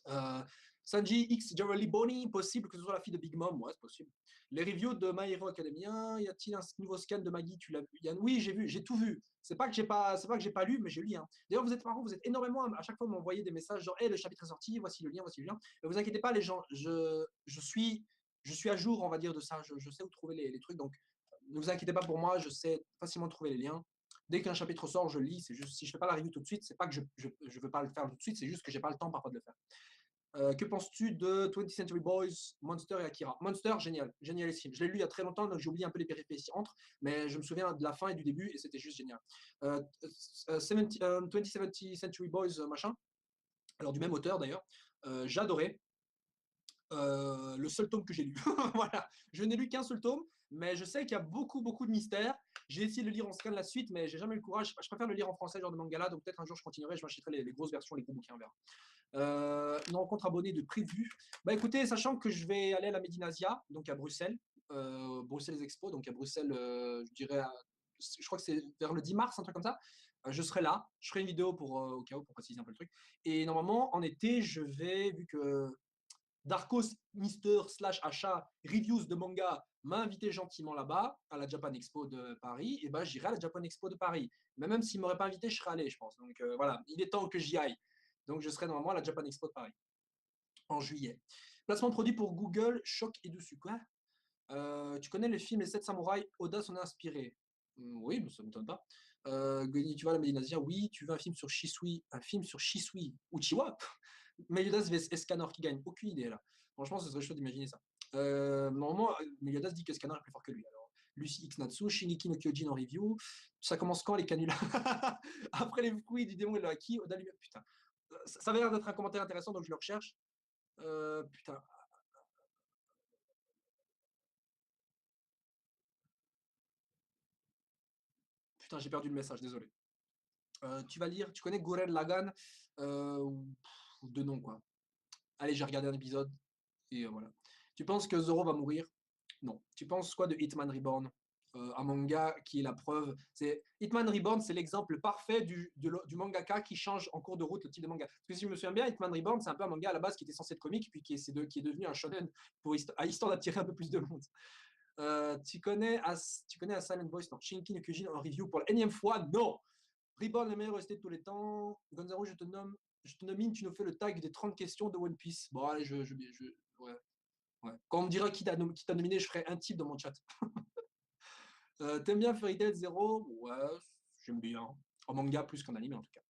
Euh, Sanji X Generally Bonnie, possible que ce soit la fille de Big Mom, ouais, c'est possible. Les reviews de My Hero Academia, y a-t-il un nouveau scan de Maggie, tu l'as vu, Yann? Oui, j'ai vu, j'ai tout vu. C'est pas que j'ai pas lu, mais j'ai lu. Hein. D'ailleurs, vous êtes marrant, vous êtes énormément à chaque fois m'envoyer des messages genre, hey, le chapitre est sorti, voici le lien, voici le lien. Ne vous inquiétez pas, les gens, je suis à jour, on va dire, de ça. Je sais où trouver les trucs, donc ne vous inquiétez pas pour moi, je sais facilement trouver les liens. Dès qu'un chapitre sort, je le lis. C'est juste si je fais pas la review tout de suite, c'est pas que je veux pas le faire tout de suite, c'est juste que j'ai pas le temps parfois de le faire. Que penses-tu de 20th Century Boys, Monster et Akira? Monster, génial, génialissime. Je l'ai lu il y a très longtemps, donc j'ai oublié un peu les péripéties entre, mais je me souviens de la fin et du début, et c'était juste génial. 20th Century Boys, machin, alors du même auteur d'ailleurs, j'adorais. Le seul tome que j'ai lu. Voilà, je n'ai lu qu'un seul tome, mais je sais qu'il y a beaucoup, beaucoup de mystères. J'ai essayé de le lire en scan la suite, mais j'ai jamais eu le courage. Je préfère le lire en français, genre de mangala, donc peut-être un jour je continuerai, je m'achèterai les grosses versions, les gros bouquins verts. Une rencontre abonnée de prévu. Bah écoutez, sachant que je vais aller à la Medinasia, donc à Bruxelles, Bruxelles Expo, donc à Bruxelles, je dirais, je crois que c'est vers le 10 mars, un truc comme ça. Je serai là, je ferai une vidéo pour, au cas où, pour préciser un peu le truc. Et normalement, en été, je vais, vu que Darkos Mister slash achat reviews de manga m'a invité gentiment là-bas, à la Japan Expo de Paris, et ben j'irai à la Japan Expo de Paris. Mais même s'il ne m'aurait pas invité, je serais allé, je pense. Donc voilà, il est temps que j'y aille. Donc je serai normalement à la Japan Expo de Paris en juillet. Placement de produit pour Google, choc et dessus. Quoi tu connais le film Les 7 samouraïs, Oda s'en a inspiré. Oui, mais ça ne m'étonne pas. Tu vas à la Médinasia, oui, tu veux un film sur Shisui, Uchiwa Meliodas vs Escanor qui gagne, aucune idée là. Franchement, ce serait chaud d'imaginer ça. Normalement, Meliodas dit que Escanor est plus fort que lui. Alors, Lucy X Natsu, Shingeki no Kyojin en review. Ça commence quand les canulars? Après les fruits du démon et le haki, Oda lui. Putain. Ça avait l'air d'être un commentaire intéressant, donc je le recherche. Putain. Putain, j'ai perdu le message, désolé. Tu vas lire, tu connais Gurren Lagann de nom quoi. Allez, j'ai regardé un épisode et voilà. Tu penses que Zoro va mourir? Non. Tu penses quoi de Hitman Reborn? Un manga qui est la preuve. C'est Hitman Reborn, c'est l'exemple parfait du mangaka qui change en cours de route le type de manga. Parce que si je me souviens bien, Hitman Reborn, c'est un peu un manga à la base qui était censé être comique, puis qui est devenu un shonen pour histoire d'attirer un peu plus de monde. Tu connais A Silent Voice? Non. Shinki no Kyojin en review pour la énième fois? Non. Reborn, le meilleur resté de tous les temps. Gonzalo, je te nomine, tu nous fais le tag des 30 questions de One Piece. Bon, allez, ouais, ouais. Quand on me dira qui t'a nominé, je ferai un type dans mon chat. T'aimes bien Fairy Tail Zero? Ouais, j'aime bien. En manga plus qu'en anime en tout cas.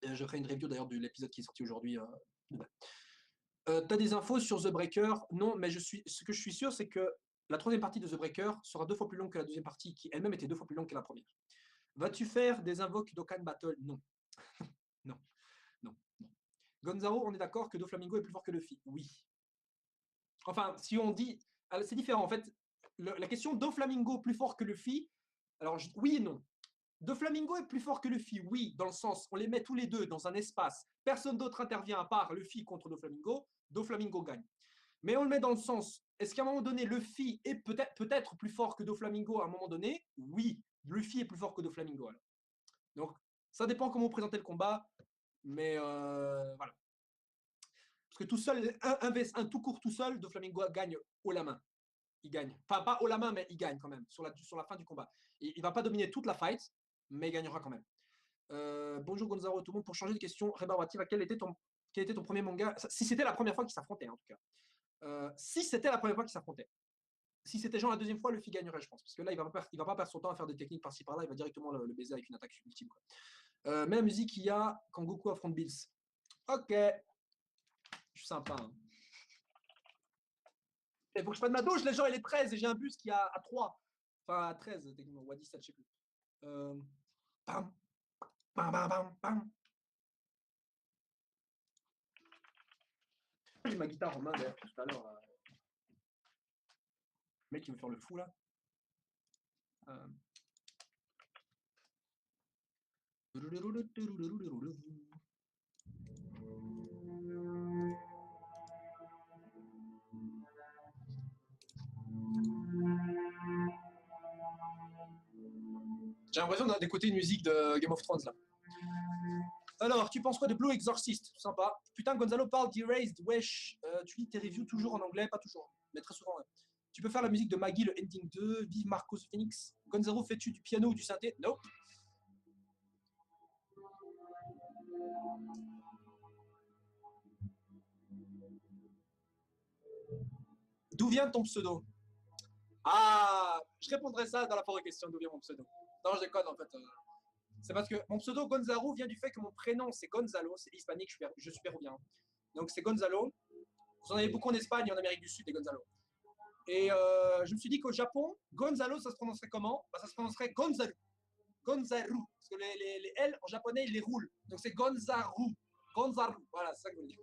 Et je ferai une review d'ailleurs de l'épisode qui est sorti aujourd'hui. T'as des infos sur The Breaker? Non, mais ce que je suis sûr, c'est que la troisième partie de The Breaker sera 2 fois plus longue que la deuxième partie, qui elle-même était 2 fois plus longue que la première. Vas-tu faire des invoques d'Okan Battle? Non. Non, non, non. Gonzalo, on est d'accord que Doflamingo est plus fort que Luffy? Oui. Enfin, si on dit. C'est différent. En fait, la question Doflamingo plus fort que Luffy, alors oui et non. Doflamingo est plus fort que Luffy, oui, dans le sens, on les met tous les deux dans un espace, personne d'autre intervient à part Luffy contre Doflamingo gagne. Mais on le met dans le sens, est-ce qu'à un moment donné, Luffy est peut-être plus fort que Doflamingo à un moment donné? Oui, Luffy est plus fort que Doflamingo. Alors. Donc, ça dépend comment vous présentez le combat, mais voilà. Parce que tout seul, un tout court tout seul, Doflamingo gagne haut la main. Il gagne. Enfin, pas haut la main, mais il gagne quand même sur la fin du combat. Il ne va pas dominer toute la fight, mais il gagnera quand même. Bonjour Gonzalo, tout le monde. Pour changer de question, Rebarbativa, quel était ton premier manga? Si c'était la première fois qu'ils s'affrontaient, en tout cas. Si c'était la première fois qu'ils s'affrontaient. Si c'était genre la deuxième fois, Luffy gagnerait, je pense. Parce que là, il va pas perdre son temps à faire des techniques par-ci par-là, il va directement le baiser avec une attaque ultime. Mais la musique qu'il y a quand Goku affronte Bills. Ok, je suis sympa. Hein. Il faut que je prenne ma douche, les gens, il est 13 et j'ai un bus qui a à 3. Enfin, à 13, techniquement, ou à 17, je sais plus. Bam, bam, bam, bam, bam. J'ai ma guitare en main d'ailleurs tout à l'heure. Le mec qui veut faire le fou là. J'ai l'impression d'écouter une musique de Game of Thrones là. Alors, tu penses quoi de Blue Exorcist? Sympa. Putain, Gonzalo parle d'Erased, wesh. Tu lis tes reviews toujours en anglais, pas toujours, mais très souvent. Ouais. Tu peux faire la musique de Maggie, le ending 2, vive Marcos Phoenix. Gonzalo, fais-tu du piano ou du synthé? Nope. D'où vient ton pseudo? Ah, je répondrai ça dans la forêt question, d'où vient mon pseudo. Non, je déconne en fait. C'est parce que mon pseudo Gonzalo vient du fait que mon prénom c'est Gonzalo, c'est hispanique, je suis péruvien. Donc c'est Gonzalo. Vous en avez beaucoup en Espagne et en Amérique du Sud, des Gonzalo. Et je me suis dit qu'au Japon, Gonzalo, ça se prononcerait comment? Bah, ça se prononcerait Gonzaru. Gonzaru. Parce que les L en japonais, ils les roulent. Donc c'est Gonzaru. Gonzaru. Voilà, c'est ça que je veux dire.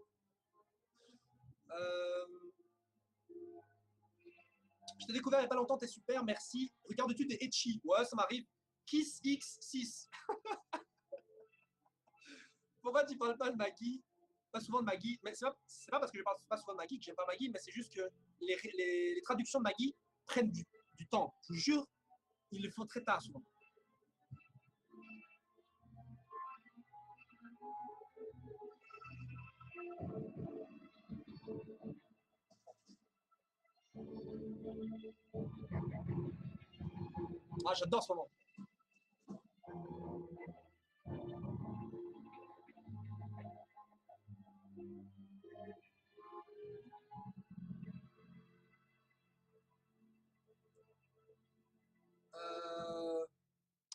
Je t'ai découvert il n'y a pas longtemps, t'es super, merci. Regardes-tu des Etchi? Ouais, ça m'arrive. Kiss X6. Pourquoi tu parles pas de Maggie? Pas souvent de Maggie, mais c'est pas parce que je parle pas souvent de Maggie que j'aime pas Maggie, mais c'est juste que les traductions de Maggie prennent du temps. Je vous jure, il le faut très tard souvent. Ah, j'adore ce moment.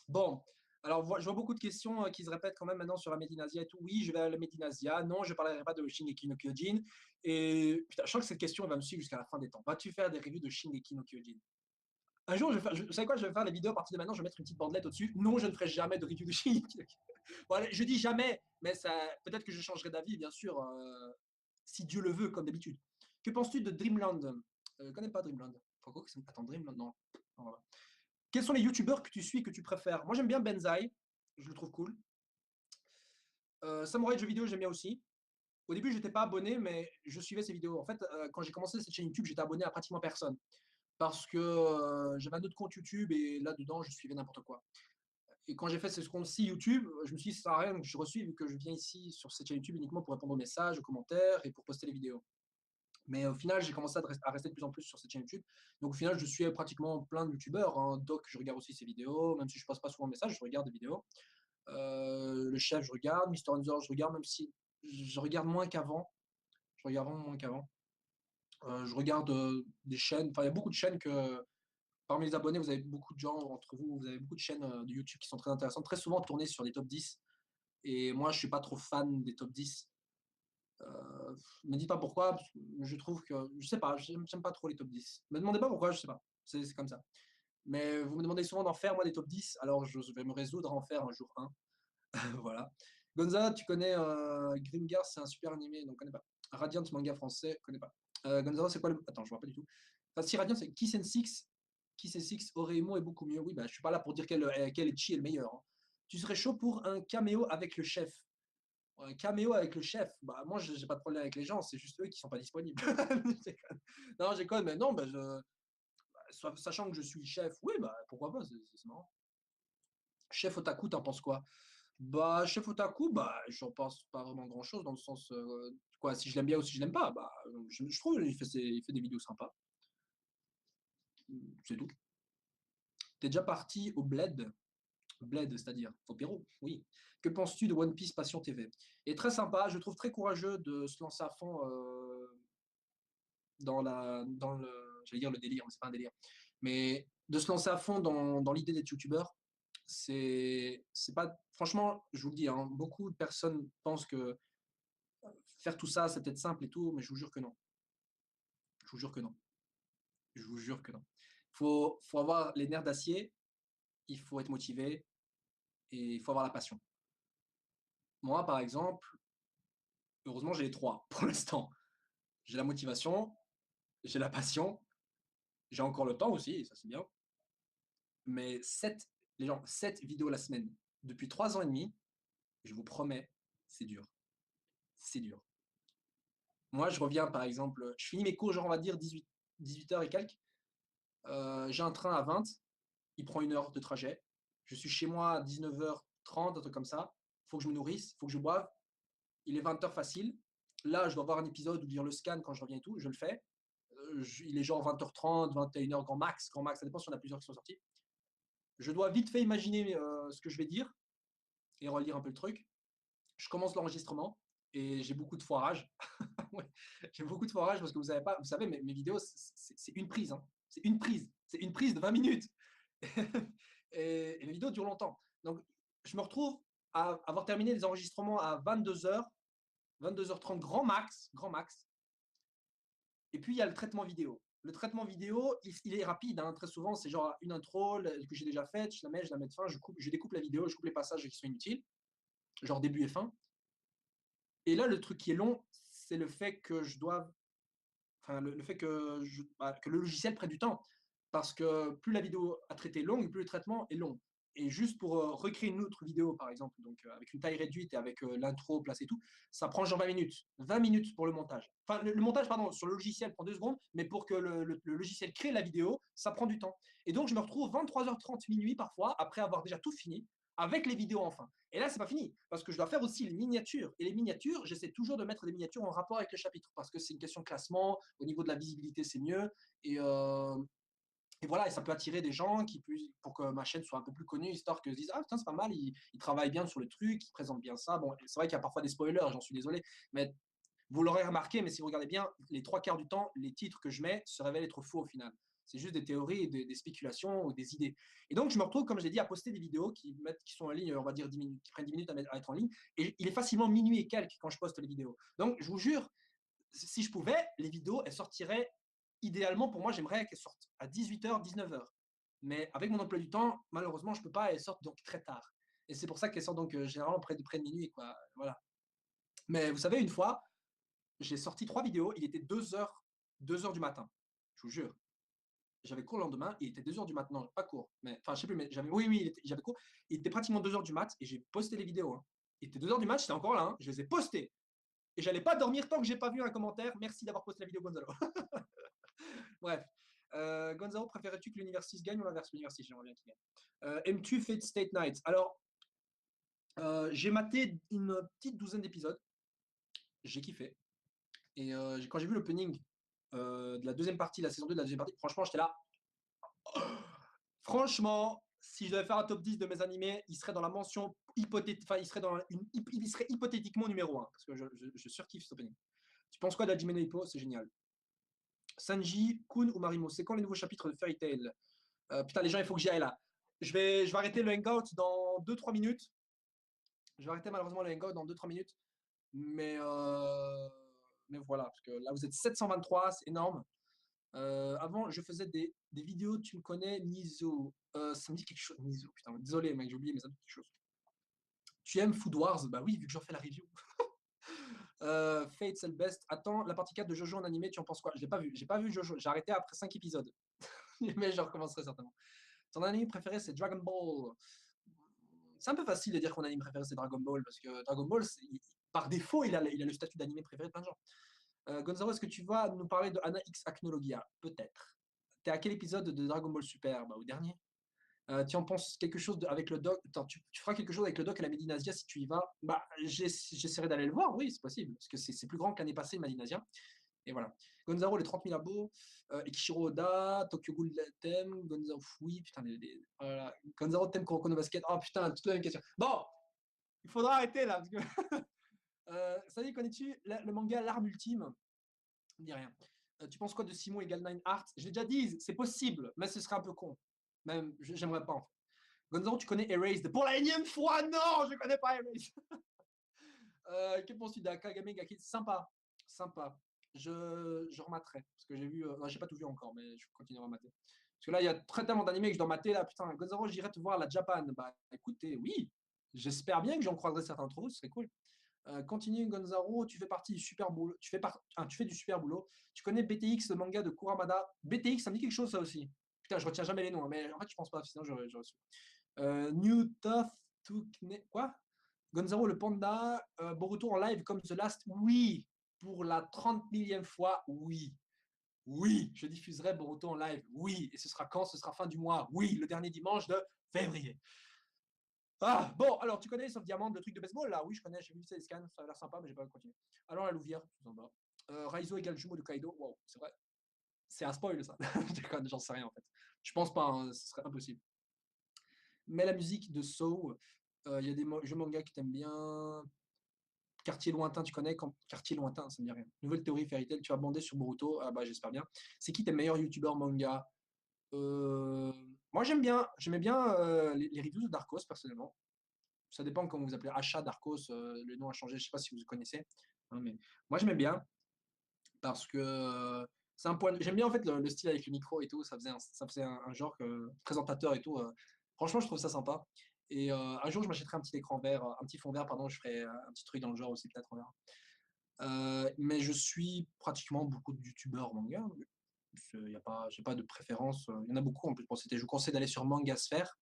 Bon, alors je vois beaucoup de questions qui se répètent quand même maintenant sur la Medinasia et tout. Oui, je vais à la Medinasia. Non, je ne parlerai pas de Shingeki no Kyojin. Et putain, je sens que cette question va me suivre jusqu'à la fin des temps. Vas-tu faire des reviews de Shingeki no Kyojin? Un jour, vous savez quoi, je vais faire les vidéos à partir de maintenant, je vais mettre une petite bandelette au-dessus. Non, je ne ferai jamais de review de Shingeki no Kyojin. Bon, je dis jamais, mais peut-être que je changerai d'avis, bien sûr, si Dieu le veut, comme d'habitude. Que penses-tu de Dreamland? Je ne connais pas Dreamland. Attends, Dreamland, non. Non, voilà. Quels sont les youtubeurs que tu suis, que tu préfères? Moi, j'aime bien Benzaï. Je le trouve cool. Samouraï de jeux vidéo, j'aime bien aussi. Au début, je n'étais pas abonné, mais je suivais ses vidéos. En fait, quand j'ai commencé cette chaîne YouTube, j'étais abonné à pratiquement personne. Parce que j'avais un autre compte YouTube et là-dedans, je suivais n'importe quoi. Et quand j'ai fait ce compte-ci YouTube, je me suis dit, ça sert à rien que je reçoive, vu que je viens ici sur cette chaîne YouTube uniquement pour répondre aux messages, aux commentaires et pour poster les vidéos. Mais au final, j'ai commencé à rester de plus en plus sur cette chaîne YouTube. Donc au final, je suis pratiquement plein de youtubeurs. Hein. Doc, je regarde aussi ses vidéos, même si je ne passe pas souvent de messages, je regarde des vidéos. Le chef, je regarde. Mister Hunter, je regarde, même si je regarde moins qu'avant. Je regarde vraiment moins qu'avant. Je regarde des chaînes. Enfin, il y a beaucoup de chaînes que, parmi les abonnés, vous avez beaucoup de gens entre vous. Vous avez beaucoup de chaînes de YouTube qui sont très intéressantes, très souvent tournées sur les top 10. Et moi, je ne suis pas trop fan des top 10. Me dites pas pourquoi, je trouve que, je sais pas, j'aime pas trop les top 10. Me demandez pas pourquoi, je sais pas. C'est comme ça. Mais vous me demandez souvent d'en faire, moi, des top 10, alors je vais me résoudre à en faire un jour 1. Voilà. Gonza, tu connais Grimgar, c'est un super animé, donc connais pas. Radiant, manga français, connais pas. Gonza, c'est quoi le. Attends, je vois pas du tout. Enfin, si Radiant, c'est Kiss and Six. Kiss and Six, Oreimo est beaucoup mieux. Oui, bah, je suis pas là pour dire quel Echi est le meilleur. Hein. Tu serais chaud pour un caméo avec le chef? Un caméo avec le chef, bah moi j'ai pas de problème avec les gens, c'est juste eux qui sont pas disponibles. Non, j'éconne, mais non, sachant que je suis chef, oui, bah pourquoi pas, c'est marrant. Chef Otaku, t'en penses quoi? Bah, chef Otaku, bah, j'en pense pas vraiment grand-chose dans le sens, quoi, si je l'aime bien ou si je l'aime pas, bah, je trouve il fait des vidéos sympas, c'est tout. T'es déjà parti au Bled? Bled, c'est-à-dire au Pérou, oui. Que penses-tu de One Piece Passion TV? Et très sympa, je trouve très courageux de se lancer à fond dans le, j'allais dire le délire, mais c'est pas un délire, mais de se lancer à fond dans l'idée d'être youtubeur, c'est pas, franchement, je vous le dis, hein, beaucoup de personnes pensent que faire tout ça, c'est peut-être simple et tout, mais je vous jure que non. Je vous jure que non. Je vous jure que non. Faut avoir les nerfs d'acier, il faut être motivé et il faut avoir la passion. Moi, par exemple, heureusement, j'ai les trois pour l'instant. J'ai la motivation, j'ai la passion, j'ai encore le temps aussi, ça c'est bien. Mais les gens, 7 vidéos la semaine, depuis 3 ans et demi, je vous promets, c'est dur. C'est dur. Moi, je reviens, par exemple, je finis mes cours, genre, on va dire 18h et quelques. J'ai un train à 20, il prend 1 heure de trajet. Je suis chez moi à 19h30, un truc comme ça. faut que je me nourrisse, il faut que je boive. Il est 20h facile. Là, je dois voir un épisode ou lire le scan quand je reviens et tout, je le fais. Il est genre 20h30, 21h grand max, ça dépend si on a plusieurs qui sont sortis. Je dois vite fait imaginer ce que je vais dire et relire un peu le truc. Je commence l'enregistrement et j'ai beaucoup de foirage. Ouais, j'ai beaucoup de foirage parce que vous savez pas, vous savez, mes vidéos, c'est une prise. Hein. C'est une prise. C'est une prise de 20 minutes. Et les vidéos durent longtemps. Donc, je me retrouve à avoir terminé les enregistrements à 22h, 22h30 grand max, grand max. Et puis, il y a le traitement vidéo. Le traitement vidéo, il est rapide. Hein. Très souvent, c'est genre une intro que j'ai déjà faite, je la mets de fin, je découpe la vidéo, je coupe les passages qui sont inutiles, genre début et fin. Et là, le truc qui est long, c'est le fait que je dois, enfin, le fait que le logiciel prenne du temps. Parce que plus la vidéo à traiter est longue, plus le traitement est long. Et juste pour recréer une autre vidéo, par exemple, donc avec une taille réduite et avec l'intro placée et tout, ça prend genre 20 minutes. 20 minutes pour le montage. Enfin, le montage, pardon, sur le logiciel prend 2 secondes, mais pour que le logiciel crée la vidéo, ça prend du temps. Et donc, je me retrouve 23h30 minuit parfois, après avoir déjà tout fini, avec les vidéos enfin. Et là, c'est pas fini, parce que je dois faire aussi les miniatures. Et les miniatures, j'essaie toujours de mettre des miniatures en rapport avec le chapitre, parce que c'est une question de classement, au niveau de la visibilité, c'est mieux. Et voilà, et ça peut attirer des gens pour que ma chaîne soit un peu plus connue, histoire qu'ils se disent, ah putain, c'est pas mal, il travaille bien sur le truc, il présente bien ça. Bon, c'est vrai qu'il y a parfois des spoilers, j'en suis désolé, mais vous l'aurez remarqué, mais si vous regardez bien, les 3 quarts du temps, les titres que je mets se révèlent être faux au final. C'est juste des théories, des spéculations ou des idées. Et donc, je me retrouve, comme je l'ai dit, à poster des vidéos qui sont en ligne, on va dire 10 minutes, qui prennent 10 minutes à être en ligne. Et il est facilement minuit et quelques quand je poste les vidéos. Donc, je vous jure, si je pouvais, les vidéos, elles sortiraient idéalement, pour moi, j'aimerais qu'elles sortent à 18h, 19h. Mais avec mon emploi du temps, malheureusement, je ne peux pas, elles sortent donc très tard. Et c'est pour ça qu'elles sortent donc généralement près de minuit. Quoi. Voilà. Mais vous savez, une fois, j'ai sorti 3 vidéos, il était 2h du matin. Je vous jure. J'avais cours le lendemain, il était 2h du matin. Non, pas cours, mais enfin, je sais plus, mais oui, j'avais cours. Il était pratiquement 2h du mat et j'ai posté les vidéos. Hein. Il était 2h du mat, j'étais encore là, hein, je les ai postées. Et j'allais pas dormir tant que j'ai pas vu un commentaire. Merci d'avoir posté la vidéo, Gonzalo. Bref. Gonzalo, préférais-tu que l'Univers 6 gagne ou l'inverse? L'Univers 6, j'aimerais bien qu'il gagne. Aimes-tu Fate State Night? Alors, j'ai maté une petite douzaine d'épisodes. J'ai kiffé. Et quand j'ai vu l'opening de la deuxième partie, la saison 2 de la deuxième partie, franchement, j'étais là. Franchement, si je devais faire un top 10 de mes animés, il serait dans la mention hypothétique, enfin, il serait hypothétiquement numéro 1, parce que je surkiffe cet opening. Tu penses quoi d'Hajime no Ippo? C'est génial. Sanji, Kun ou Marimo, c'est quand les nouveaux chapitres de Fairy Tail? Putain, les gens, il faut que j'y aille là. Je vais arrêter le hangout dans 2-3 minutes. Je vais arrêter malheureusement le hangout dans 2-3 minutes. Mais, mais voilà, parce que là, vous êtes 723, c'est énorme. Avant, je faisais des vidéos, tu me connais, Nizo. Ça me dit quelque chose. Nizo, putain, désolé, mec, j'ai oublié, mais ça me dit quelque chose. Tu aimes Food Wars? Bah oui, vu que j'en fais la review. Fate, c'est le best. Attends, la partie 4 de Jojo en animé, tu en penses quoi? Je l'ai pas vu. J'ai pas vu Jojo. J'ai arrêté après 5 épisodes. Mais je recommencerai certainement. Ton anime préféré, c'est Dragon Ball. C'est un peu facile de dire que mon anime préféré, c'est Dragon Ball, parce que Dragon Ball, par défaut, il a le statut d'anime préféré de plein de gens. Gonzalo, est-ce que tu vas nous parler de Anna X Acnologia? Peut-être. T'es à quel épisode de Dragon Ball Super? Bah, au dernier. Tu en penses quelque chose avec le doc? Attends, tu feras quelque chose avec le doc à la Médinasia si tu y vas? Bah, j'essaierai d'aller le voir, oui, c'est possible. Parce que c'est plus grand que l'année passée, le Médinasia. Et voilà. Gonzalo, les 30 000 abos. Ekishiro Oda, Tokyo Ghoul thème. Gonzalo, oui, putain, voilà. Gonzalo thème Kuroko no Basket. Oh putain, toute la même question. Bon, il faudra arrêter là. Parce que ça dit, connais-tu le manga L'arme ultime? Ne dis rien. Tu penses quoi de Simon égale 9 Art? Je l'ai déjà dit, c'est possible, mais ce serait un peu con. Même, j'aimerais pas en fait. Gonzalo, tu connais Erased? Pour la énième fois, non, je connais pas Erased. Que penses-tu d'Akagame Gaki? Sympa, sympa. Je rematerai, parce que j'ai vu, non, j'ai pas tout vu encore, mais je continuerai à mater. Parce que là, il y a très tellement d'animés que je dois mater, là, putain, Gonzalo, j'irai te voir à la Japan. Bah, écoutez, oui, j'espère bien que j'en croiserai certains d'entre vous, ce serait cool. Continue Gonzalo, tu fais partie du super boulot. Tu fais du super boulot. Tu connais BTX, le manga de Kuramada? BTX, ça me dit quelque chose, ça aussi. Putain, je retiens jamais les noms, hein, mais en fait, je pense pas, sinon j'aurais su. New Tough Quoi? Gonzalo le panda, Boruto en live comme The Last? Oui, pour la 30 millième fois, oui. Oui, je diffuserai Boruto en live, oui. Et ce sera quand? Ce sera fin du mois, oui, le dernier dimanche de février. Ah, bon, alors tu connais Sauf Diamant, le truc de baseball là? Oui, je connais, j'ai vu ces scans, ça a l'air sympa, mais j'ai pas continué. Alors la Louvière, tout en bas. Raizo égale jumeau de Kaido, wow, c'est vrai. C'est un spoil ça. Je déconne, j'en sais rien en fait. Je pense pas, hein, ce serait impossible. Mais la musique de Soul, il y a des jeux manga que t'aimes bien. Quartier lointain, tu connais quand... Quartier lointain, ça me dit rien. Nouvelle théorie Fairy Tail, tu vas bander sur Boruto. Ah bah j'espère bien. C'est qui tes meilleurs youtubeurs manga? Moi j'aimais bien les reviews de Darkos personnellement. Ça dépend comment vous appelez. Achat Darkos, le nom a changé, je sais pas si vous connaissez. Hein, mais moi j'aimais bien parce que c'est un point. J'aime bien en fait le style avec le micro et tout. Ça faisait un genre présentateur et tout. Franchement, je trouve ça sympa. Et un jour, je m'achèterai un petit écran vert, un petit fond vert, pardon. Je ferai un petit truc dans le genre aussi, peut-être, on verra. Mais je suis pratiquement beaucoup de youtubeurs manga. Il y a pas, j'ai pas de préférence. Il y en a beaucoup en plus. Bon, je vous conseille d'aller sur Mangasphère.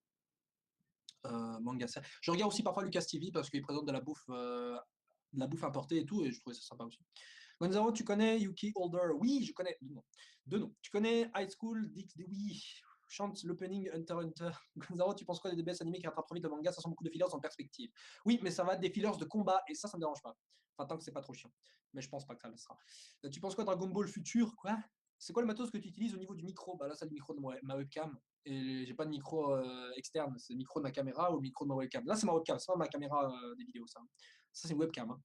Mangasphère. Je regarde aussi parfois Lucas TV parce qu'il présente de la bouffe importée et tout, et je trouvais ça sympa aussi. Gonzalo, tu connais Yuki Holder? Oui, je connais. Deux noms. Deux noms. Tu connais High School Dix? Oui. Chante l'opening Hunter x Hunter. Gonzalo, tu penses quoi des DBS animés qui rattrapent trop vite le manga? Ça sent beaucoup de fillers en perspective. Oui, mais ça va être des fillers de combat et ça me dérange pas. Enfin, tant que c'est pas trop chiant. Mais je pense pas que ça le sera. Tu penses quoi Dragon Ball Future? Quoi? C'est quoi le matos que tu utilises au niveau du micro? Bah là, c'est le micro de ma webcam. Et j'ai pas de micro externe. C'est le micro de ma caméra ou le micro de ma webcam. Là, c'est ma webcam. C'est pas ma caméra des vidéos, ça. Ça, c'est une webcam. Hein.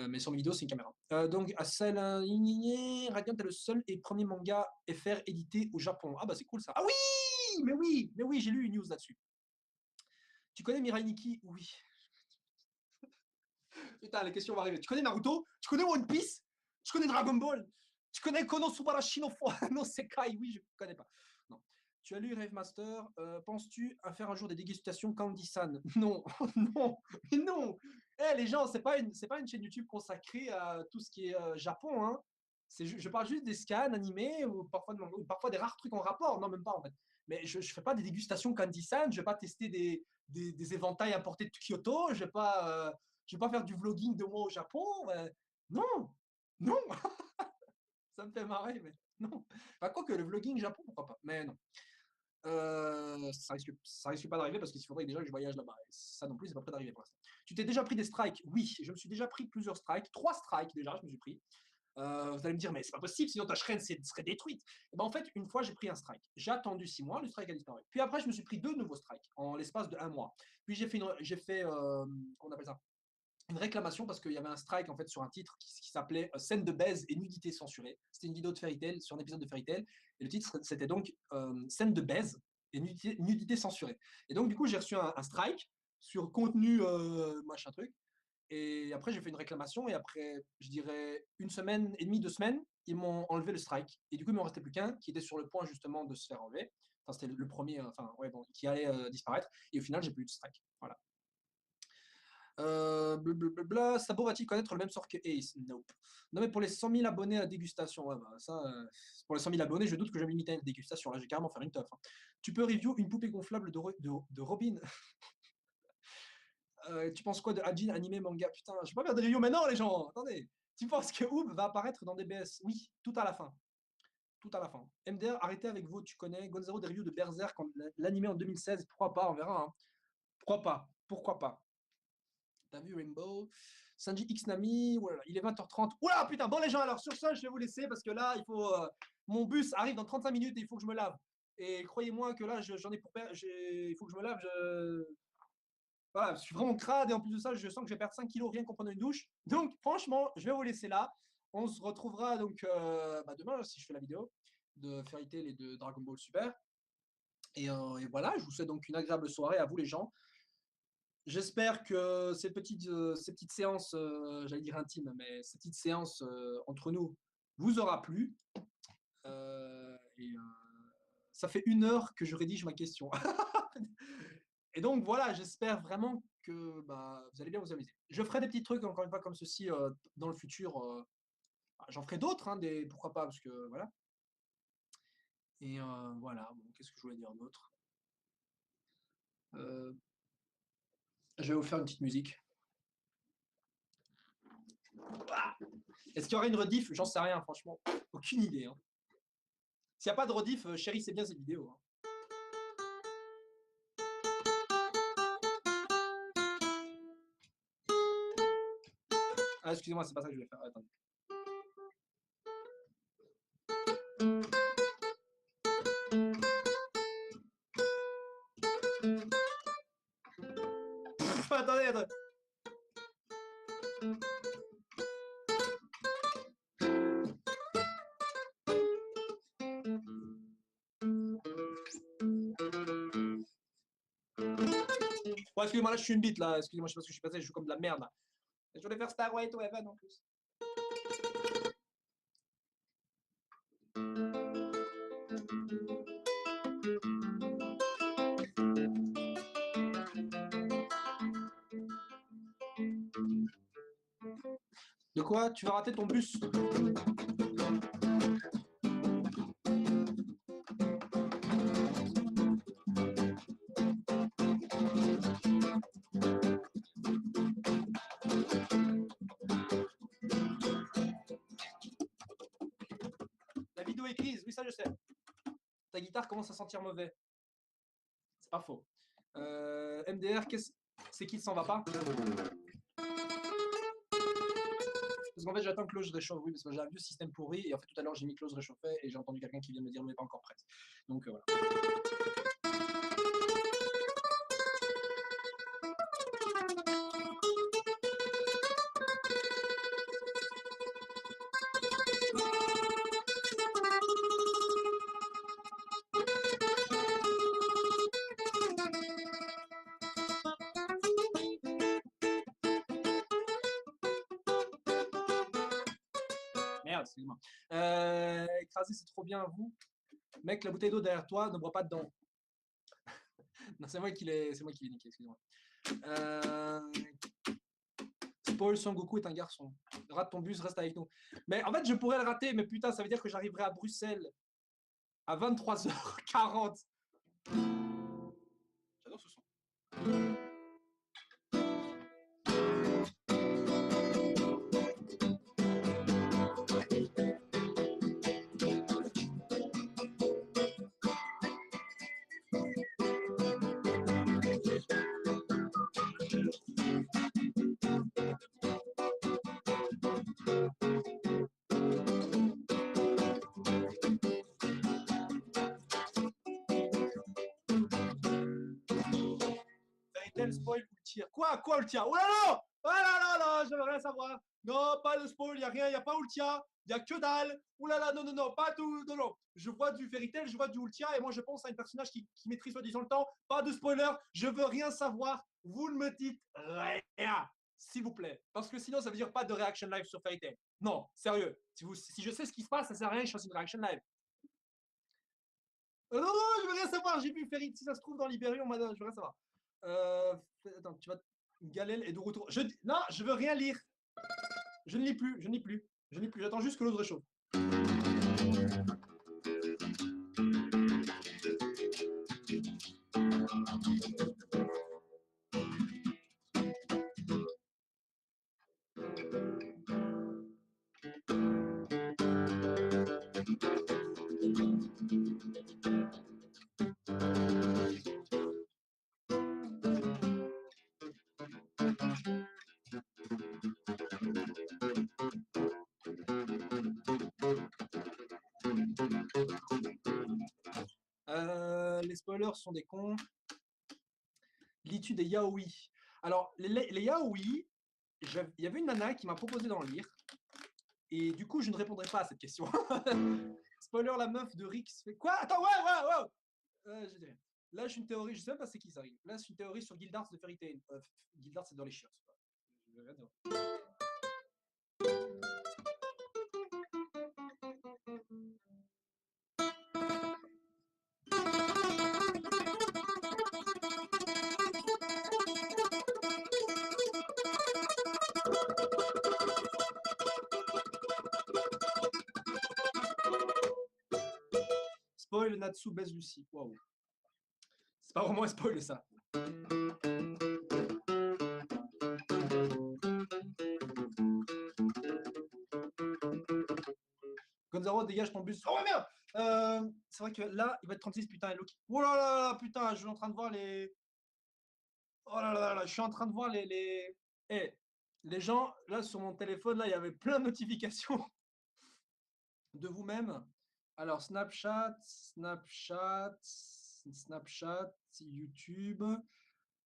Mais sur mes vidéos, c'est une caméra. Donc, Asel Radiant est le seul et premier manga FR édité au Japon. Ah bah c'est cool ça. Ah mais oui, j'ai lu une news là-dessus. Tu connais Mirai Nikki? Oui. Putain, les questions vont arriver. Tu connais Naruto? Tu connais One Piece? Tu connais Dragon Ball? Tu connais Konosuba no no Sekai? Oui, je connais pas. Non. Tu as lu Rave Master. Penses-tu à faire un jour des dégustations Candy-san? Non, non, mais non. Les gens, c'est pas une chaîne YouTube consacrée à tout ce qui est Japon. Hein. Je parle juste des scans animés ou ou parfois des rares trucs en rapport. Non, même pas en fait. Mais je ne fais pas des dégustations Candy-san. Je vais pas tester des éventails importés de Kyoto. Je vais pas faire du vlogging de moi au Japon. Non, non, ça me fait marrer, mais non. Enfin, quoi que le vlogging Japon, pourquoi pas. Mais non. Ça risque pas d'arriver parce qu'il faudrait déjà que je voyage là-bas. Et ça non plus, c'est pas prêt d'arriver pour l'instant. Tu t'es déjà pris des strikes? Oui, je me suis déjà pris plusieurs strikes. 3 strikes déjà, je me suis pris. Vous allez me dire, mais c'est pas possible, sinon ta chaîne serait détruite. Et ben, en fait, une fois, j'ai pris un strike. J'ai attendu 6 mois, le strike a disparu. Puis après, je me suis pris 2 nouveaux strikes en l'espace de 1 mois. Puis j'ai fait comment on appelle ça? Une réclamation parce qu'il y avait un strike en fait sur un titre qui s'appelait Scène de baise et nudité censurée. C'était une vidéo de Fairy Tail sur un épisode de Fairy Tail et le titre c'était donc Scène de baise et nudité censurée. Et donc du coup j'ai reçu un strike sur contenu machin truc et après j'ai fait une réclamation et après je dirais une semaine et demie, 2 semaines ils m'ont enlevé le strike et du coup il m'en restait plus qu'un qui était sur le point justement de se faire enlever. Enfin c'était le premier, enfin ouais bon qui allait disparaître et au final j'ai plus eu de strike. Voilà. Blablabla. Sabo va-t-il connaître le même sort que Ace? Nope. Non, mais pour les 100 000 abonnés à la dégustation, ouais, bah, ça, pour les 100 000 abonnés, je doute que je vais limiter à une dégustation. Là, je vais carrément faire une teuf. Hein. Tu peux review une poupée gonflable de Robin. Tu penses quoi de Hajin animé manga? Putain, je vais pas faire de review maintenant, les gens. Attendez. Tu penses que Oob va apparaître dans DBS? Oui, tout à la fin. Tout à la fin. MDR, arrêtez avec vous, tu connais. Gonzalo des reviews de Berserk, l'animé en 2016. Pourquoi pas? On verra. Hein. Pourquoi pas? Pourquoi pas? T'as vu Rainbow? Sanji X Nami, voilà, il est 20h30. Oula, putain, bon les gens, alors sur ça, je vais vous laisser parce que là, il faut. Mon bus arrive dans 35 minutes et il faut que je me lave. Et croyez-moi que là, j'en ai pour perdre. Il faut que je me lave. Voilà, je suis vraiment crade et en plus de ça, je sens que je vais perdre 5 kilos rien qu'en prenant une douche. Donc, franchement, je vais vous laisser là. On se retrouvera donc demain, si je fais la vidéo de Fairy Tail et de Dragon Ball Super. Et voilà, je vous souhaite donc une agréable soirée à vous les gens. J'espère que ces petites séances, j'allais dire intimes, mais ces petites séances entre nous vous aura plu. Et ça fait 1 heure que je rédige ma question. Et donc voilà, j'espère vraiment que vous allez bien vous amuser. Je ferai des petits trucs, encore une fois, comme ceci dans le futur. J'en ferai d'autres, hein, pourquoi pas, parce que voilà. Et voilà, bon, qu'est-ce que je voulais dire d'autre? Euh, je vais vous faire une petite musique. Ah, est-ce qu'il y aura une rediff? J'en sais rien, franchement. Aucune idée. Hein. S'il n'y a pas de rediff, chérie, c'est bien cette vidéo. Hein. Ah, excusez-moi, c'est pas ça que je voulais faire. Attendez. Attendez, attendez. Bon, excusez-moi, là, je suis une bite, là. Excusez-moi, je sais pas ce que je suis passé, je suis comme de la merde, là. Je voulais faire Starway to Heaven, en plus. De quoi? Tu vas rater ton bus? La vidéo est grise, oui, ça, je sais. Ta guitare commence à sentir mauvais. C'est pas faux. MDR, c'est qui s'en va pas? Parce qu'en fait, j'attends que l'eau se réchauffe, oui, parce que j'ai un vieux système pourri, et en fait, tout à l'heure, j'ai mis que l'eau se réchauffait, et j'ai entendu quelqu'un qui vient de me dire, l'eau n'est pas encore prête. Donc, voilà. Merde, excuse-moi. Écrasé, c'est trop bien, vous. Mec, la bouteille d'eau derrière toi, ne bois pas dedans. Non, c'est moi qui l'ai niqué, excuse-moi. Spoil, Son Goku est un garçon. Rate ton bus, reste avec nous. Mais en fait, je pourrais le rater, mais putain, ça veut dire que j'arriverai à Bruxelles à 23h40. J'adore ce son. Tel spoil ou le tir. Quoi le tir? Oh là là! Oh là là là! Je veux rien savoir. Non, pas de spoil, il n'y a rien, il n'y a pas Ultia, il n'y a que dalle. Ouh là là, non, non, non, pas tout, non, non. Je vois du Fairy Tail, je vois du Ultia, et moi je pense à un personnage qui maîtrise soi-disant le temps. Pas de spoiler, je veux rien savoir. Vous ne me dites rien, s'il vous plaît. Parce que sinon, ça veut dire pas de reaction live sur Fairy Tail. Non, sérieux. Si je sais ce qui se passe, ça sert à rien, je fasse une reaction live. Non, non, je veux rien savoir, j'ai vu Fairy, si ça se trouve dans l'Hyperion, madame, je veux rien savoir. Attends, tu vas. Galel est de retour. Non, je veux rien lire. Je ne lis plus, je ne lis plus. Je ne lis plus, j'attends juste que l'eau se réchauffe. Les spoilers sont des cons. Lis-tu des yaoi? Alors, les yaoi, il y avait une nana qui m'a proposé d'en lire. Et du coup, je ne répondrai pas à cette question. Spoiler, la meuf de Rix fait quoi? Attends, ouais. Je dis rien. Là, j'ai une théorie, je sais même pas c'est qui ça arrive. Là, c'est une théorie sur Guildars de Fairy Tail. Guildars, c'est dans les chiottes. Je vais rien dire. Spoil, Natsu baise Lucie. Waouh. C'est pas vraiment un spoil, ça. Gonzalo, dégage ton bus. Oh merde! C'est vrai que là, il va être 36, putain, Loki. Oh là là là, putain, je suis en train de voir les. Oh là là là, je suis en train de voir les. Eh, Les gens, là, sur mon téléphone, là, il y avait plein de notifications de vous-même. Alors, Snapchat, YouTube,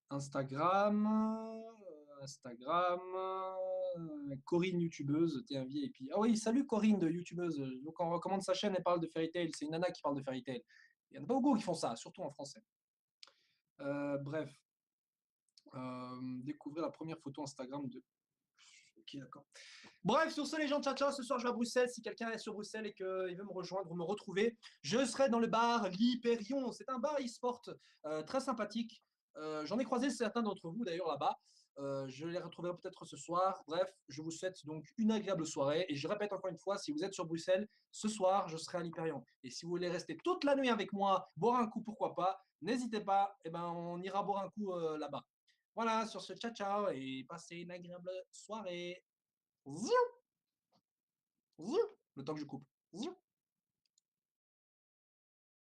Instagram, Corinne youtubeuse, t'es un VIP. Ah oui, salut Corinne de youtubeuse. Donc on recommande sa chaîne, elle parle de Fairy Tail. C'est une nana qui parle de Fairy Tail. Il y en a pas beaucoup qui font ça, surtout en français. Bref, découvrez la première photo Instagram de. Ok, d'accord. Bref, sur ce, les gens, ciao, ciao. Ce soir, je vais à Bruxelles. Si quelqu'un est sur Bruxelles et qu'il veut me rejoindre ou me retrouver, je serai dans le bar L'Hyperion. C'est un bar e-sport très sympathique. J'en ai croisé certains d'entre vous d'ailleurs là-bas. Je les retrouverai peut-être ce soir. Bref, je vous souhaite donc une agréable soirée. Et je répète encore une fois, si vous êtes sur Bruxelles, ce soir, je serai à l'Hyperion. Et si vous voulez rester toute la nuit avec moi, boire un coup, pourquoi pas, n'hésitez pas. Eh ben, on ira boire un coup là-bas. Voilà, sur ce, ciao, ciao et passez une agréable soirée. Zou, zou, le temps que je coupe. Zou.